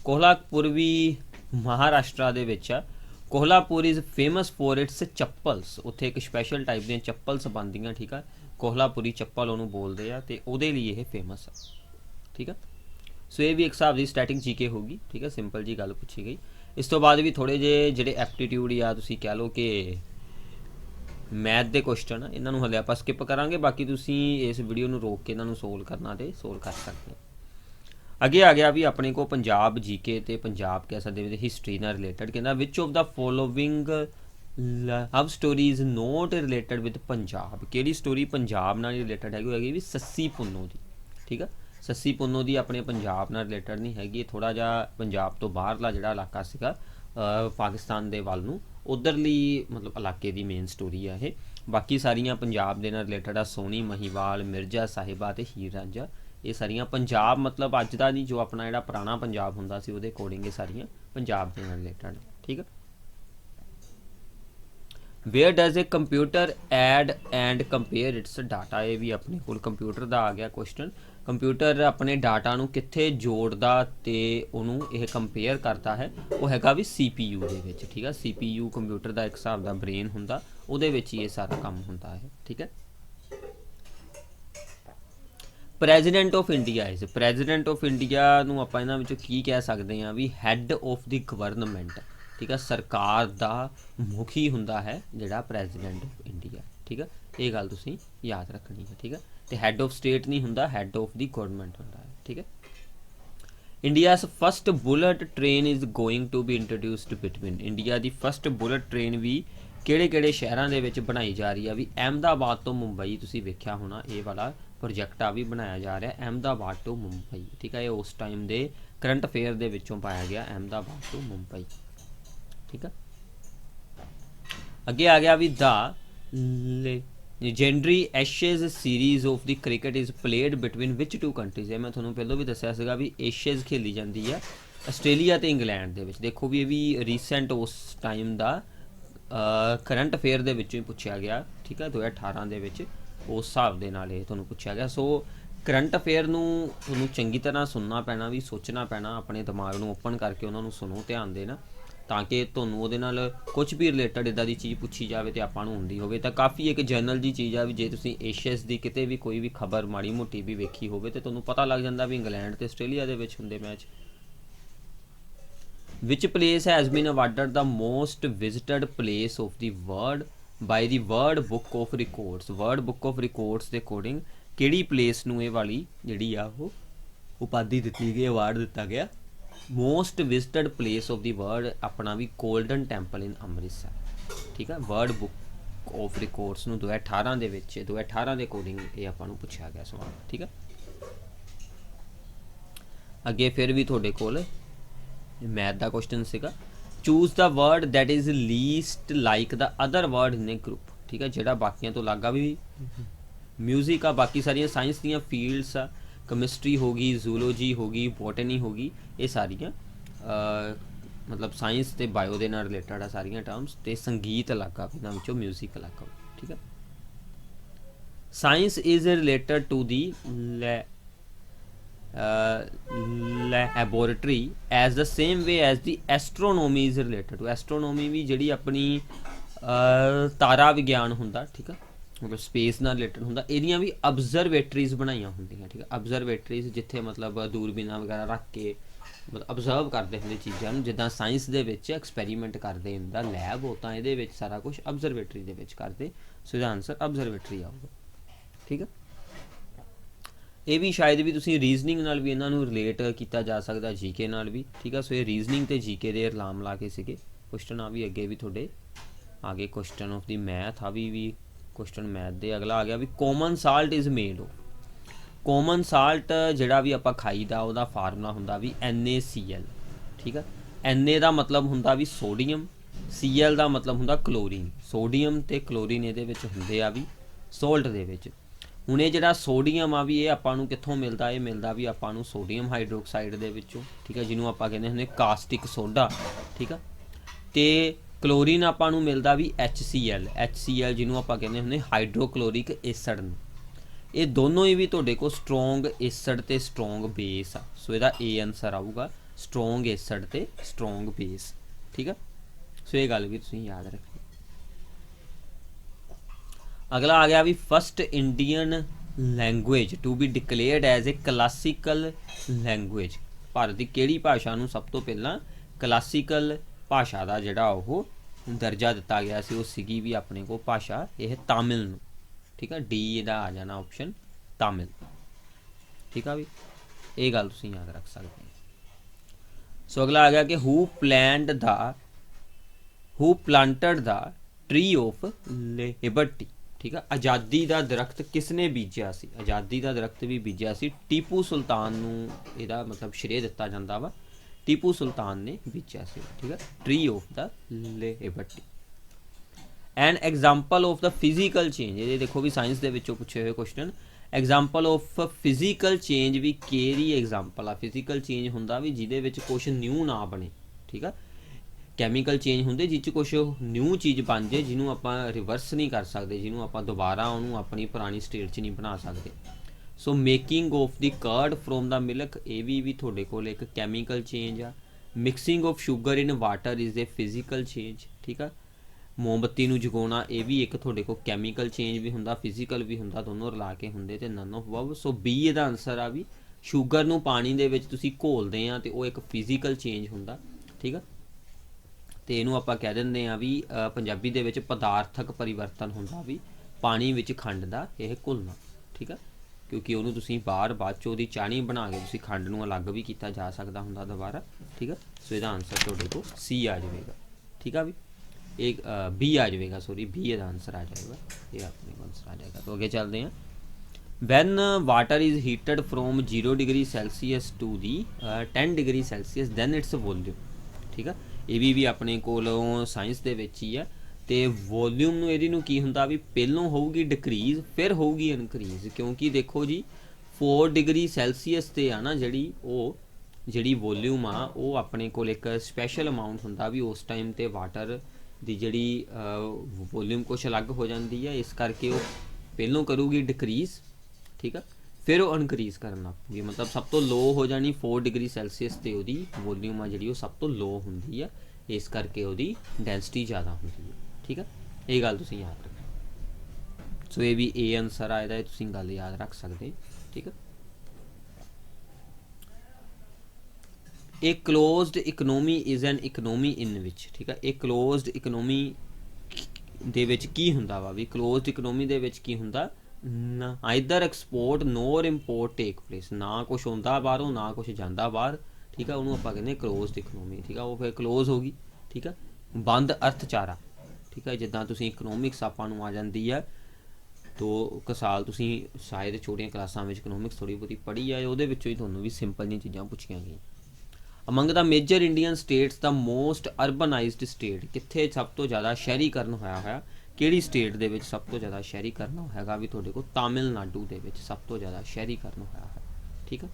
कोल्हापुर भी महाराष्ट्र दे विच आ। Kolhapur is famous for its chappals. उत्थे एक स्पैशल टाइप दी चप्पल्स बनदियां, ठीक है। कोल्हापुरी चप्पल उन्होंने बोलते हैं तो वो लिए ये फेमस है, ठीक है। सो ये भी एक हिसाब की स्टैटिक जीके होगी, ठीक है। सिंपल जी गल पूछी गई। इस तो बाद भी थोड़े जे जिहड़े एप्टीट्यूड या तुसीं कह लो कि मैथ के क्वेश्चन इन्होंने हले आप स्किप करांगे, बाकी तुसीं इस वीडियो में रोक के इन्होंने सोल्व करना तो सोल्व कर सकते हैं। अगे आ गया भी अपने को पंजाब जीके ते पंजाब कह सकते हिस्टरी नाल रिलेटेड कहना which of the following love story is not related with Punjab. किहड़ी स्टोरी पंजाब नाल रिलेटेड हैगी भी सस्सी पुन्नो दी, ठीक है। सस्सी पुन्नो दी अपने पंजाब नाल रिलेटेड नहीं हैगी। थोड़ा जिहा पंजाब तो बाहरला जिहड़ा इलाका सीगा पाकिस्तान दे वल नूं उधरली मतलब इलाके दी मेन स्टोरी है ये। बाकी सारियां पंजाब दे नाल रिलेटेड आ सोनी महिवाल, मिर्जा साहिबा ते हीर रांझा, ये सारियां पंजाब मतलब अज का नहीं, जो अपना जिहड़ा पुराना पंजाब हुंदा सी उहदे अकॉर्डिंग ये सारियां पंजाब दे नाल रिलेटेड, ठीक है। Where does a computer add and compare its data, ये भी अपने कोल कंप्यूटर का आ गया क्वेश्चन। कंप्यूटर अपने डाटा नूं कित्थे जोड़दा ते उहनूं यह कंपेयर करता है, वो हैगा भी CPU दे विच, ठीक है। CPU कंप्यूटर का एक हिसाब का ब्रेन हुंदा, उहदे विच ये सारा काम हुंदा है, ठीक है। President of India is, president of India ਨੂੰ ਆਪਾਂ ਇਹਨਾਂ ਵਿੱਚੋਂ ਕੀ ਕਹਿ ਸਕਦੇ ਹਾਂ ਵੀ ਹੈੱਡ ਆਫ ਦੀ ਗਵਰਨਮੈਂਟ, ਠੀਕ ਹੈ। ਸਰਕਾਰ ਦਾ ਮੁਖੀ ਹੁੰਦਾ ਹੈ ਜਿਹੜਾ ਪ੍ਰੈਜ਼ੀਡੈਂਟ ਆਫ ਇੰਡੀਆ, ਠੀਕ ਹੈ। ਇਹ ਗੱਲ ਤੁਸੀਂ ਯਾਦ ਰੱਖਣੀ ਹੈ, ਠੀਕ ਹੈ। ਤੇ ਹੈੱਡ ਆਫ ਸਟੇਟ ਨਹੀਂ ਹੁੰਦਾ, ਹੈੱਡ ਆਫ ਦੀ ਗਵਰਨਮੈਂਟ ਹੁੰਦਾ ਹੈ, ਠੀਕ ਹੈ। India's first bullet train is going to be introduced between, India ਦੀ ਫਸਟ ਬੁਲਟ ਟ੍ਰੇਨ ਵੀ ਕਿਹੜੇ ਕਿਹੜੇ ਸ਼ਹਿਰਾਂ ਦੇ ਵਿੱਚ ਬਣਾਈ ਜਾ ਰਹੀ ਆ ਵੀ ਅਹਿਮਦਾਬਾਦ ਤੋਂ ਮੁੰਬਈ, ਤੁਸੀਂ ਵੇਖਿਆ ਹੋਣਾ ਇਹ ਵਾਲਾ प्रोजैक्ट आ भी बनाया जा रहा है अहमदाबाद टू मुंबई, ठीक है। ये उस टाइम के करंट अफेयर के विचों पाया गया अहमदाबाद टू मुंबई, ठीक है। अगे आ गया भी the legendary Ashes series of the cricket is played between which to countries, मैं थोड़ा पहलों भी दसिया सीगा भी एशेज खेली जाती है आस्ट्रेलिया तो इंग्लैंड के विच। देखो भी ये भी रीसेंट उस टाइम का करंट अफेयर के विचों ही पूछा गया, ठीक है। 2018 के विच उस हिसाब के नाल तुहानूं पूछा गया। सो करंट अफेयर नूं तुहानूं चंगी तरह सुनना पैना, भी सोचना पैना, अपने दिमाग नूं ओपन करके उन्होंने सुनो, ध्यान देना, ताकि तुहानूं उहदे नाल कुछ भी रिलेटेड इदां दी चीज़ पूछी जाए तो आपां नूं हुंदी होवे तां काफ़ी एक जनरल जी चीज़ आ भी जे तुसीं एशियस दी किते भी कोई भी खबर माड़ी मोटी भी वेखी होवे तो तुहानूं पता लग जांदा भी इंग्लैंड ते आस्ट्रेलिया दे विच हुंदे match. Which place has been awarded the most visited place of the world by the world book of records, world book of records के अकॉर्डिंग किहड़ी प्लेस नूं इह वाली जिहड़ी आ वो उपाधि दित्ती गई, अवार्ड दिता गया most visited place of the world, अपना भी गोल्डन टैंपल इन अमृतसर, ठीक है। वर्ल्ड बुक ऑफ रिकॉर्ड्स नूं 2018 दे विच 2018 के अकॉर्डिंग ये आपां नूं पुछया गया सवाल, ठीक है। अगे फिर भी तुहाडे कोल मैथ का क्वेश्चन सीगा, choose the word that is least like the other word in A group, ठीक है। जिहड़ा बाकियां तो अलग आ भी म्यूजिक आ, बाकी सारियां साइंस दीयां फील्ड्स आ, केमिस्ट्री होगी, जूलॉजी होगी, बॉटनी होगी, ये सारियां मतलब साइंस ते बायो दे नाल रिलेटेड आ सारियां टर्म्स, ते संगीत अलग आ, इन्हां विचों म्यूजिक अलग आ, ठीक है। Science is related to the laboratory as the same way as the astronomy is related to, astronomy भी जिहड़ी अपनी तारा विज्ञान हुंदा, ठीक है, मतलब स्पेस नाल रिलेटेड हुंदा, इहदियां भी ऑब्जरवेटरीज बनाईयां हुंदियां, ठीक है। ऑब्जरवेटरीज जिथे मतलब दूरबीना वगैरह रख के मतलब ऑब्जर्व करते हुंदे चीज़ां नूं, जिद्दां साइंस दे विच एक्सपैरीमेंट करदे हुंदा लैब हो, तां इहदे विच सारा कुछ ऑब्जरवेटरी दे विच करदे, सो इहदा आंसर ऑब्जरवेटरी आऊगा, ठीक है। ये भी शायद भी तुसीं रीजनिंग नाल भी इन्हां नूं रिलेट किया जा सकता, जीके नाल भी, ठीक है। सो ये रीजनिंग ते जीके दे रलाम ला के सीगे क्वेश्चन, आ भी अगे भी थोड़े आगे क्वेश्चन ऑफ द मैथ, आ भी क्वेश्चन मैथ दे। अगला आ गया भी common salt is made of, common salt जिहड़ा भी आपां खाईदा उहदा फार्मूला हुंदा भी NaCl, ठीक है। Na दा मतलब हुंदा भी सोडियम, Cl दा मतलब हुंदा क्लोरीन, सोडियम ते क्लोरीन इहदे विच हुंदे आ भी सोल्ट दे विच। हुण ये जिहड़ा सोडियम आ भी ये आपां नूं कित्थों मिलदा, ये मिलदा भी आपां नूं सोडियम हाइड्रोक्साइड दे विचों, ठीक है, जिन्हों आपां कहंदे हुंदे कास्टिक सोडा, ठीक है। ते क्लोरीन आपां नूं मिलदा भी HCl जिन्हों आपां कहंदे हुंदे हाइड्रोक्लोरिक एसिड नूं। ये दोनों ही भी तुहाडे कोल स्ट्रोंग एसिड ते स्ट्रोंग बेस आ, सो इहदा A आंसर आऊगा, स्ट्रोंग एसिड ते स्ट्रोंग बेस, ठीक है। सो ये गल भी तुसीं याद रखनी। अगला आ गया भी first Indian language to be declared as a classical language, Bharat की किहड़ी भाषा नूं सब तो पहला क्लासिकल भाषा का जिहड़ा वो दर्जा दिता गया सी, वो सीगी भी अपने को भाषा यह तामिल नूं, ठीक है। डी इहदा आ जाना ऑप्शन तामिल, ठीक है भी, ये गल तुसीं याद रख सकते हैं। सो अगला आ गया कि who planted the tree of liberty, ठीक है। आज़ादी का दरख्त किसने बीजिया सी, आज़ादी का दरख्त भी बीजिया सी टीपू सुल्तान नूं इहदा मतलब श्रेय दिता जांदा वा, टीपू सुल्तान ने बीजिया सी, ठीक है, tree of the liberty. An example of the physical change, ये देखो भी साइंस दे विचों पूछे हुए question, example of physical change ਵੀ ਕਿਹੜੀ ਐਗਜ਼ਾਮਪਲ ਆ? ਫਿਜ਼ੀਕਲ ਚੇਂਜ ਹੁੰਦਾ ਵੀ ਜਿਹਦੇ ਵਿੱਚ ਕੁਛ ਨਿਊ ਨਾ ਬਣੇ, ਠੀਕ ਆ। ਕੈਮੀਕਲ ਚੇਂਜ ਹੁੰਦੇ ਜਿਹ 'ਚ ਕੁਛ ਨਿਊ ਚੀਜ਼ ਬਣ ਜੇ ਜਿਹਨੂੰ ਆਪਾਂ ਰਿਵਰਸ ਨਹੀਂ ਕਰ ਸਕਦੇ, ਜਿਹਨੂੰ ਆਪਾਂ ਦੁਬਾਰਾ ਉਹਨੂੰ ਆਪਣੀ ਪੁਰਾਣੀ ਸਟੇਟ 'ਚ ਨਹੀਂ ਬਣਾ ਸਕਦੇ। So making of the curd from the milk, ਇਹ ਵੀ ਤੁਹਾਡੇ ਕੋਲ ਇੱਕ ਕੈਮੀਕਲ ਚੇਂਜ ਆ। Mixing of sugar in water is a physical change, ਠੀਕ ਆ। ਮੋਮਬੱਤੀ ਨੂੰ ਜਗਾਉਣਾ, ਇਹ ਵੀ ਇੱਕ ਤੁਹਾਡੇ ਕੋਲ ਕੈਮੀਕਲ ਚੇਂਜ ਵੀ ਹੁੰਦਾ, ਫਿਜ਼ੀਕਲ ਵੀ ਹੁੰਦਾ, ਦੋਨੋਂ ਰਲਾ ਕੇ ਹੁੰਦੇ ਤੇ none of above. So B ਇਹਦਾ ਆਨਸਰ ਆ ਵੀ ਸ਼ੂਗਰ ਨੂੰ ਪਾਣੀ ਦੇ ਵਿੱਚ ਤੁਸੀਂ ਘੋਲਦੇ ਆ ਤੇ ਉਹ ਇੱਕ ਫਿਜ਼ੀਕਲ ਚੇਂਜ ਹੁੰਦਾ, ਠੀਕ ਆ। ਤੇ ਇਹਨੂੰ ਆਪਾਂ ਕਹਿ ਦਿੰਦੇ ਆ ਵੀ ਪੰਜਾਬੀ ਦੇ ਵਿੱਚ ਪਦਾਰਥਕ ਪਰਿਵਰਤਨ ਹੁੰਦਾ ਵੀ ਪਾਣੀ ਵਿੱਚ ਖੰਡ ਦਾ ਇਹ ਘੁਲਣਾ, ਠੀਕ ਆ। ਕਿਉਂਕਿ ਉਹਨੂੰ ਤੁਸੀਂ ਬਾਅਦ 'ਚ ਉਹਦੀ ਚਾਣੀ ਬਣਾ ਕੇ ਤੁਸੀਂ ਖੰਡ ਨੂੰ ਅਲੱਗ ਵੀ ਕੀਤਾ ਜਾ ਸਕਦਾ ਹੁੰਦਾ ਦੁਬਾਰਾ, ਠੀਕ ਆ। ਸੋ ਇਹਦਾ ਆਨਸਰ ਤੁਹਾਡੇ ਕੋਲ ਸੀ ਆ ਜਾਵੇਗਾ, ਠੀਕ ਆ ਵੀ। एक बी आ जाएगा, सॉरी बी का आंसर आ जाएगा, ये अपने को आंसर आ जाएगा। तो आगे चलते हैं। When water is heated from 0 degree Celsius to the 10 degree Celsius then its volume, ठीक है। ये भी अपने कोलों साइंस दे विच ही है। तो वॉल्यूम नूं इहदी नूं की हुंदा भी पहलों होगी डिक्रीज़ फिर होगी इनक्रीज़, क्योंकि देखो जी 4 डिग्री सैल्सीयस ते आ ना जिहड़ी वॉल्यूम आ वो अपने कोल एक स्पैशल अमाउंट हुंदा भी उस टाइम ते वाटर ਦੀ ਜਿਹੜੀ ਵੋਲਿਊਮ ਕੁਛ ਅਲੱਗ ਹੋ ਜਾਂਦੀ ਹੈ, ਇਸ ਕਰਕੇ ਉਹ ਪਹਿਲੋਂ ਕਰੂਗੀ ਡਿਕਰੀਜ਼, ਠੀਕ ਆ, ਫਿਰ ਉਹ ਇਨਕਰੀਜ਼ ਕਰਨ ਲੱਗ ਪਊਗੀ। ਮਤਲਬ ਸਭ ਤੋਂ ਲੋ ਹੋ ਜਾਣੀ 4 ਡਿਗਰੀ ਸੈਲਸੀਅਸ ਤੇ ਉਹਦੀ ਵੋਲਿਊਮ ਆ ਜਿਹੜੀ ਉਹ ਸਭ ਤੋਂ ਲੋ ਹੁੰਦੀ ਆ, ਇਸ ਕਰਕੇ ਉਹਦੀ ਡੈਂਸਿਟੀ ਜ਼ਿਆਦਾ ਹੁੰਦੀ ਹੈ, ਠੀਕ ਆ। ਇਹ ਗੱਲ ਤੁਸੀਂ ਯਾਦ ਰੱਖੋ। ਸੋ ਇਹ ਵੀ ਏ ਆਨਸਰ ਆ ਇਹਦਾ, ਤੁਸੀਂ ਗੱਲ ਯਾਦ ਰੱਖ ਸਕਦੇ, ਠੀਕ ਆ। A closed economy is an economy in which, ठीक है। ए क्लोज्ड इकनोमी दे विच की हुंदा वा भी क्लोज्ड इकनोमी दे विच की हुंदा ना आइदर एक्सपोर्ट नोर इंपोर्ट टेक प्लेस, ना कुछ आउंदा बाहरों ना कुछ जांदा बाहर, ठीक है। उन्होंने आपां कहंदे क्लोज्ड इकनोमी, ठीक है। वो फिर क्लोज होगी, ठीक है। बंद अर्थचारा, ठीक है। जिद्दां तुसीं इकनोमिक्स आपां नूं आ जांदी है तो एक साल तुसीं शायद छोटियां क्लासां विच इकनोमिक्स थोड़ी बहुती पढ़ी है, उहदे विचों ही तुहानूं भी सिंपल जी चीज़ां पुछियां गईयां। Among the major Indian states the most urbanised state, कित्थे सब तो ज़्यादा शहरीकरण होया किहड़ी स्टेट दे विच सब तो ज़्यादा शहरीकरण होएगा भी तुहाडे कोल तमिलनाडु दे विच सब तो ज़्यादा शहरीकरण होया है, ठीक है।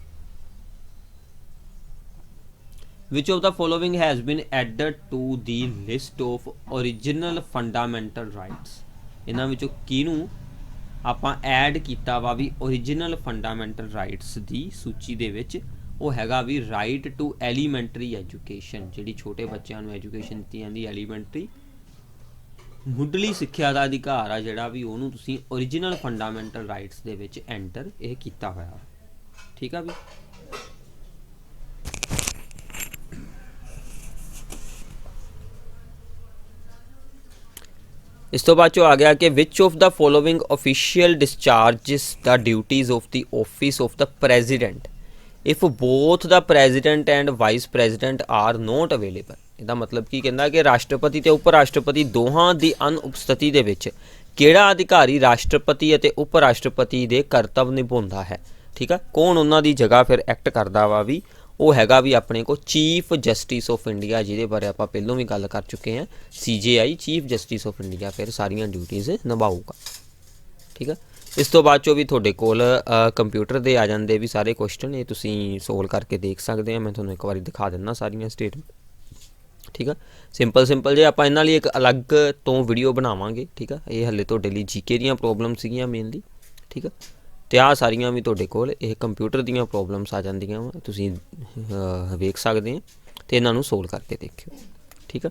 Which of the following has been added to the list of original fundamental rights, इन्हां विचों किहनूं आपां ऐड कीता वा भी ओरिजिनल फंडामेंटल राइट्स दी सूची दे विच? वो हैगा भी राइट टू एलीमेंटरी एजुकेशन, जिहड़ी छोटे बच्चों नूं एजुकेशन दित्ती जांदी एलीमेंटरी मुੱਢਲੀ ਸਿੱਖਿਆ ਦਾ ਅਧਿਕਾਰ ਆ ਜਿਹੜਾ ਵੀ ਉਹਨੂੰ ਤੁਸੀਂ ओरिजिनल फंडामेंटल राइट्स ਦੇ ਵਿੱਚ ਐਂਟਰ ਇਹ ਕੀਤਾ ਹੋਇਆ, ਠੀਕ ਆ ਵੀ। इस तो बाद आ गया कि which of the following official discharges the duties of the office of the president if both the president and vice president are not available. ਇਹਦਾ ਮਤਲਬ ਕੀ ਕਹਿੰਦਾ ਕਿ ਰਾਸ਼ਟਰਪਤੀ ਤੇ ਉਪ ਰਾਸ਼ਟਰਪਤੀ ਦੋਹਾਂ ਦੀ ਅਨੁਪਸਥਿਤੀ ਦੇ ਵਿੱਚ ਕਿਹੜਾ ਅਧਿਕਾਰੀ ਰਾਸ਼ਟਰਪਤੀ ਅਤੇ ਉਪ ਰਾਸ਼ਟਰਪਤੀ ਦੇ ਕਰਤੱਵ ਨਿਭਾਉਂਦਾ ਹੈ, ਠੀਕ ਆ। ਕੌਣ ਉਹਨਾਂ ਦੀ ਜਗ੍ਹਾ ਫਿਰ ਐਕਟ ਕਰਦਾ ਵਾ ਵੀ ਉਹ ਹੈਗਾ ਵੀ ਆਪਣੇ ਕੋਲ ਚੀਫ ਜਸਟਿਸ ਆਫ ਇੰਡੀਆ, ਜਿਹਦੇ ਬਾਰੇ ਆਪਾਂ ਪਹਿਲਾਂ ਵੀ ਗੱਲ ਕਰ ਚੁੱਕੇ ਹਾਂ। CJI chief justice of India ਫਿਰ ਸਾਰੀਆਂ ਡਿਊਟੀਜ਼ ਨਿਭਾਊਗਾ, ਠੀਕ ਆ। ਇਸ ਤੋਂ ਬਾਅਦ 'ਚੋਂ ਵੀ ਤੁਹਾਡੇ ਕੋਲ ਕੰਪਿਊਟਰ ਦੇ ਆ ਜਾਂਦੇ ਵੀ ਸਾਰੇ ਕੁਐਸਚਨ, ਇਹ ਤੁਸੀਂ ਸੋਲਵ ਕਰਕੇ ਦੇਖ ਸਕਦੇ ਆ। ਮੈਂ ਤੁਹਾਨੂੰ ਇੱਕ ਵਾਰੀ ਦਿਖਾ ਦਿੰਦਾ ਸਾਰੀਆਂ ਸਟੇਟਮੈਂਟ, ਠੀਕ ਆ। ਸਿੰਪਲ ਜੇ ਆਪਾਂ ਇਹਨਾਂ ਲਈ ਇੱਕ ਅਲੱਗ ਤੋਂ ਵੀਡੀਓ ਬਣਾਵਾਂਗੇ, ਠੀਕ ਆ। ਇਹ ਹਲੇ ਤੁਹਾਡੇ ਲਈ GK ਦੀਆਂ ਪ੍ਰੋਬਲਮ ਸੀਗੀਆਂ ਮੇਨਲੀ, ਠੀਕ ਆ। ਤੇ ਆਹ ਸਾਰੀਆਂ ਵੀ ਤੁਹਾਡੇ ਕੋਲ ਇਹ ਕੰਪਿਊਟਰ ਦੀਆਂ ਪ੍ਰੋਬਲਮਸ ਆ ਜਾਂਦੀਆਂ ਵਾ, ਤੁਸੀਂ ਵੇਖ ਸਕਦੇ ਆ ਤੇ ਇਹਨਾਂ ਨੂੰ ਸੋਲਵ ਕਰਕੇ ਦੇਖਿਓ, ਠੀਕ ਆ।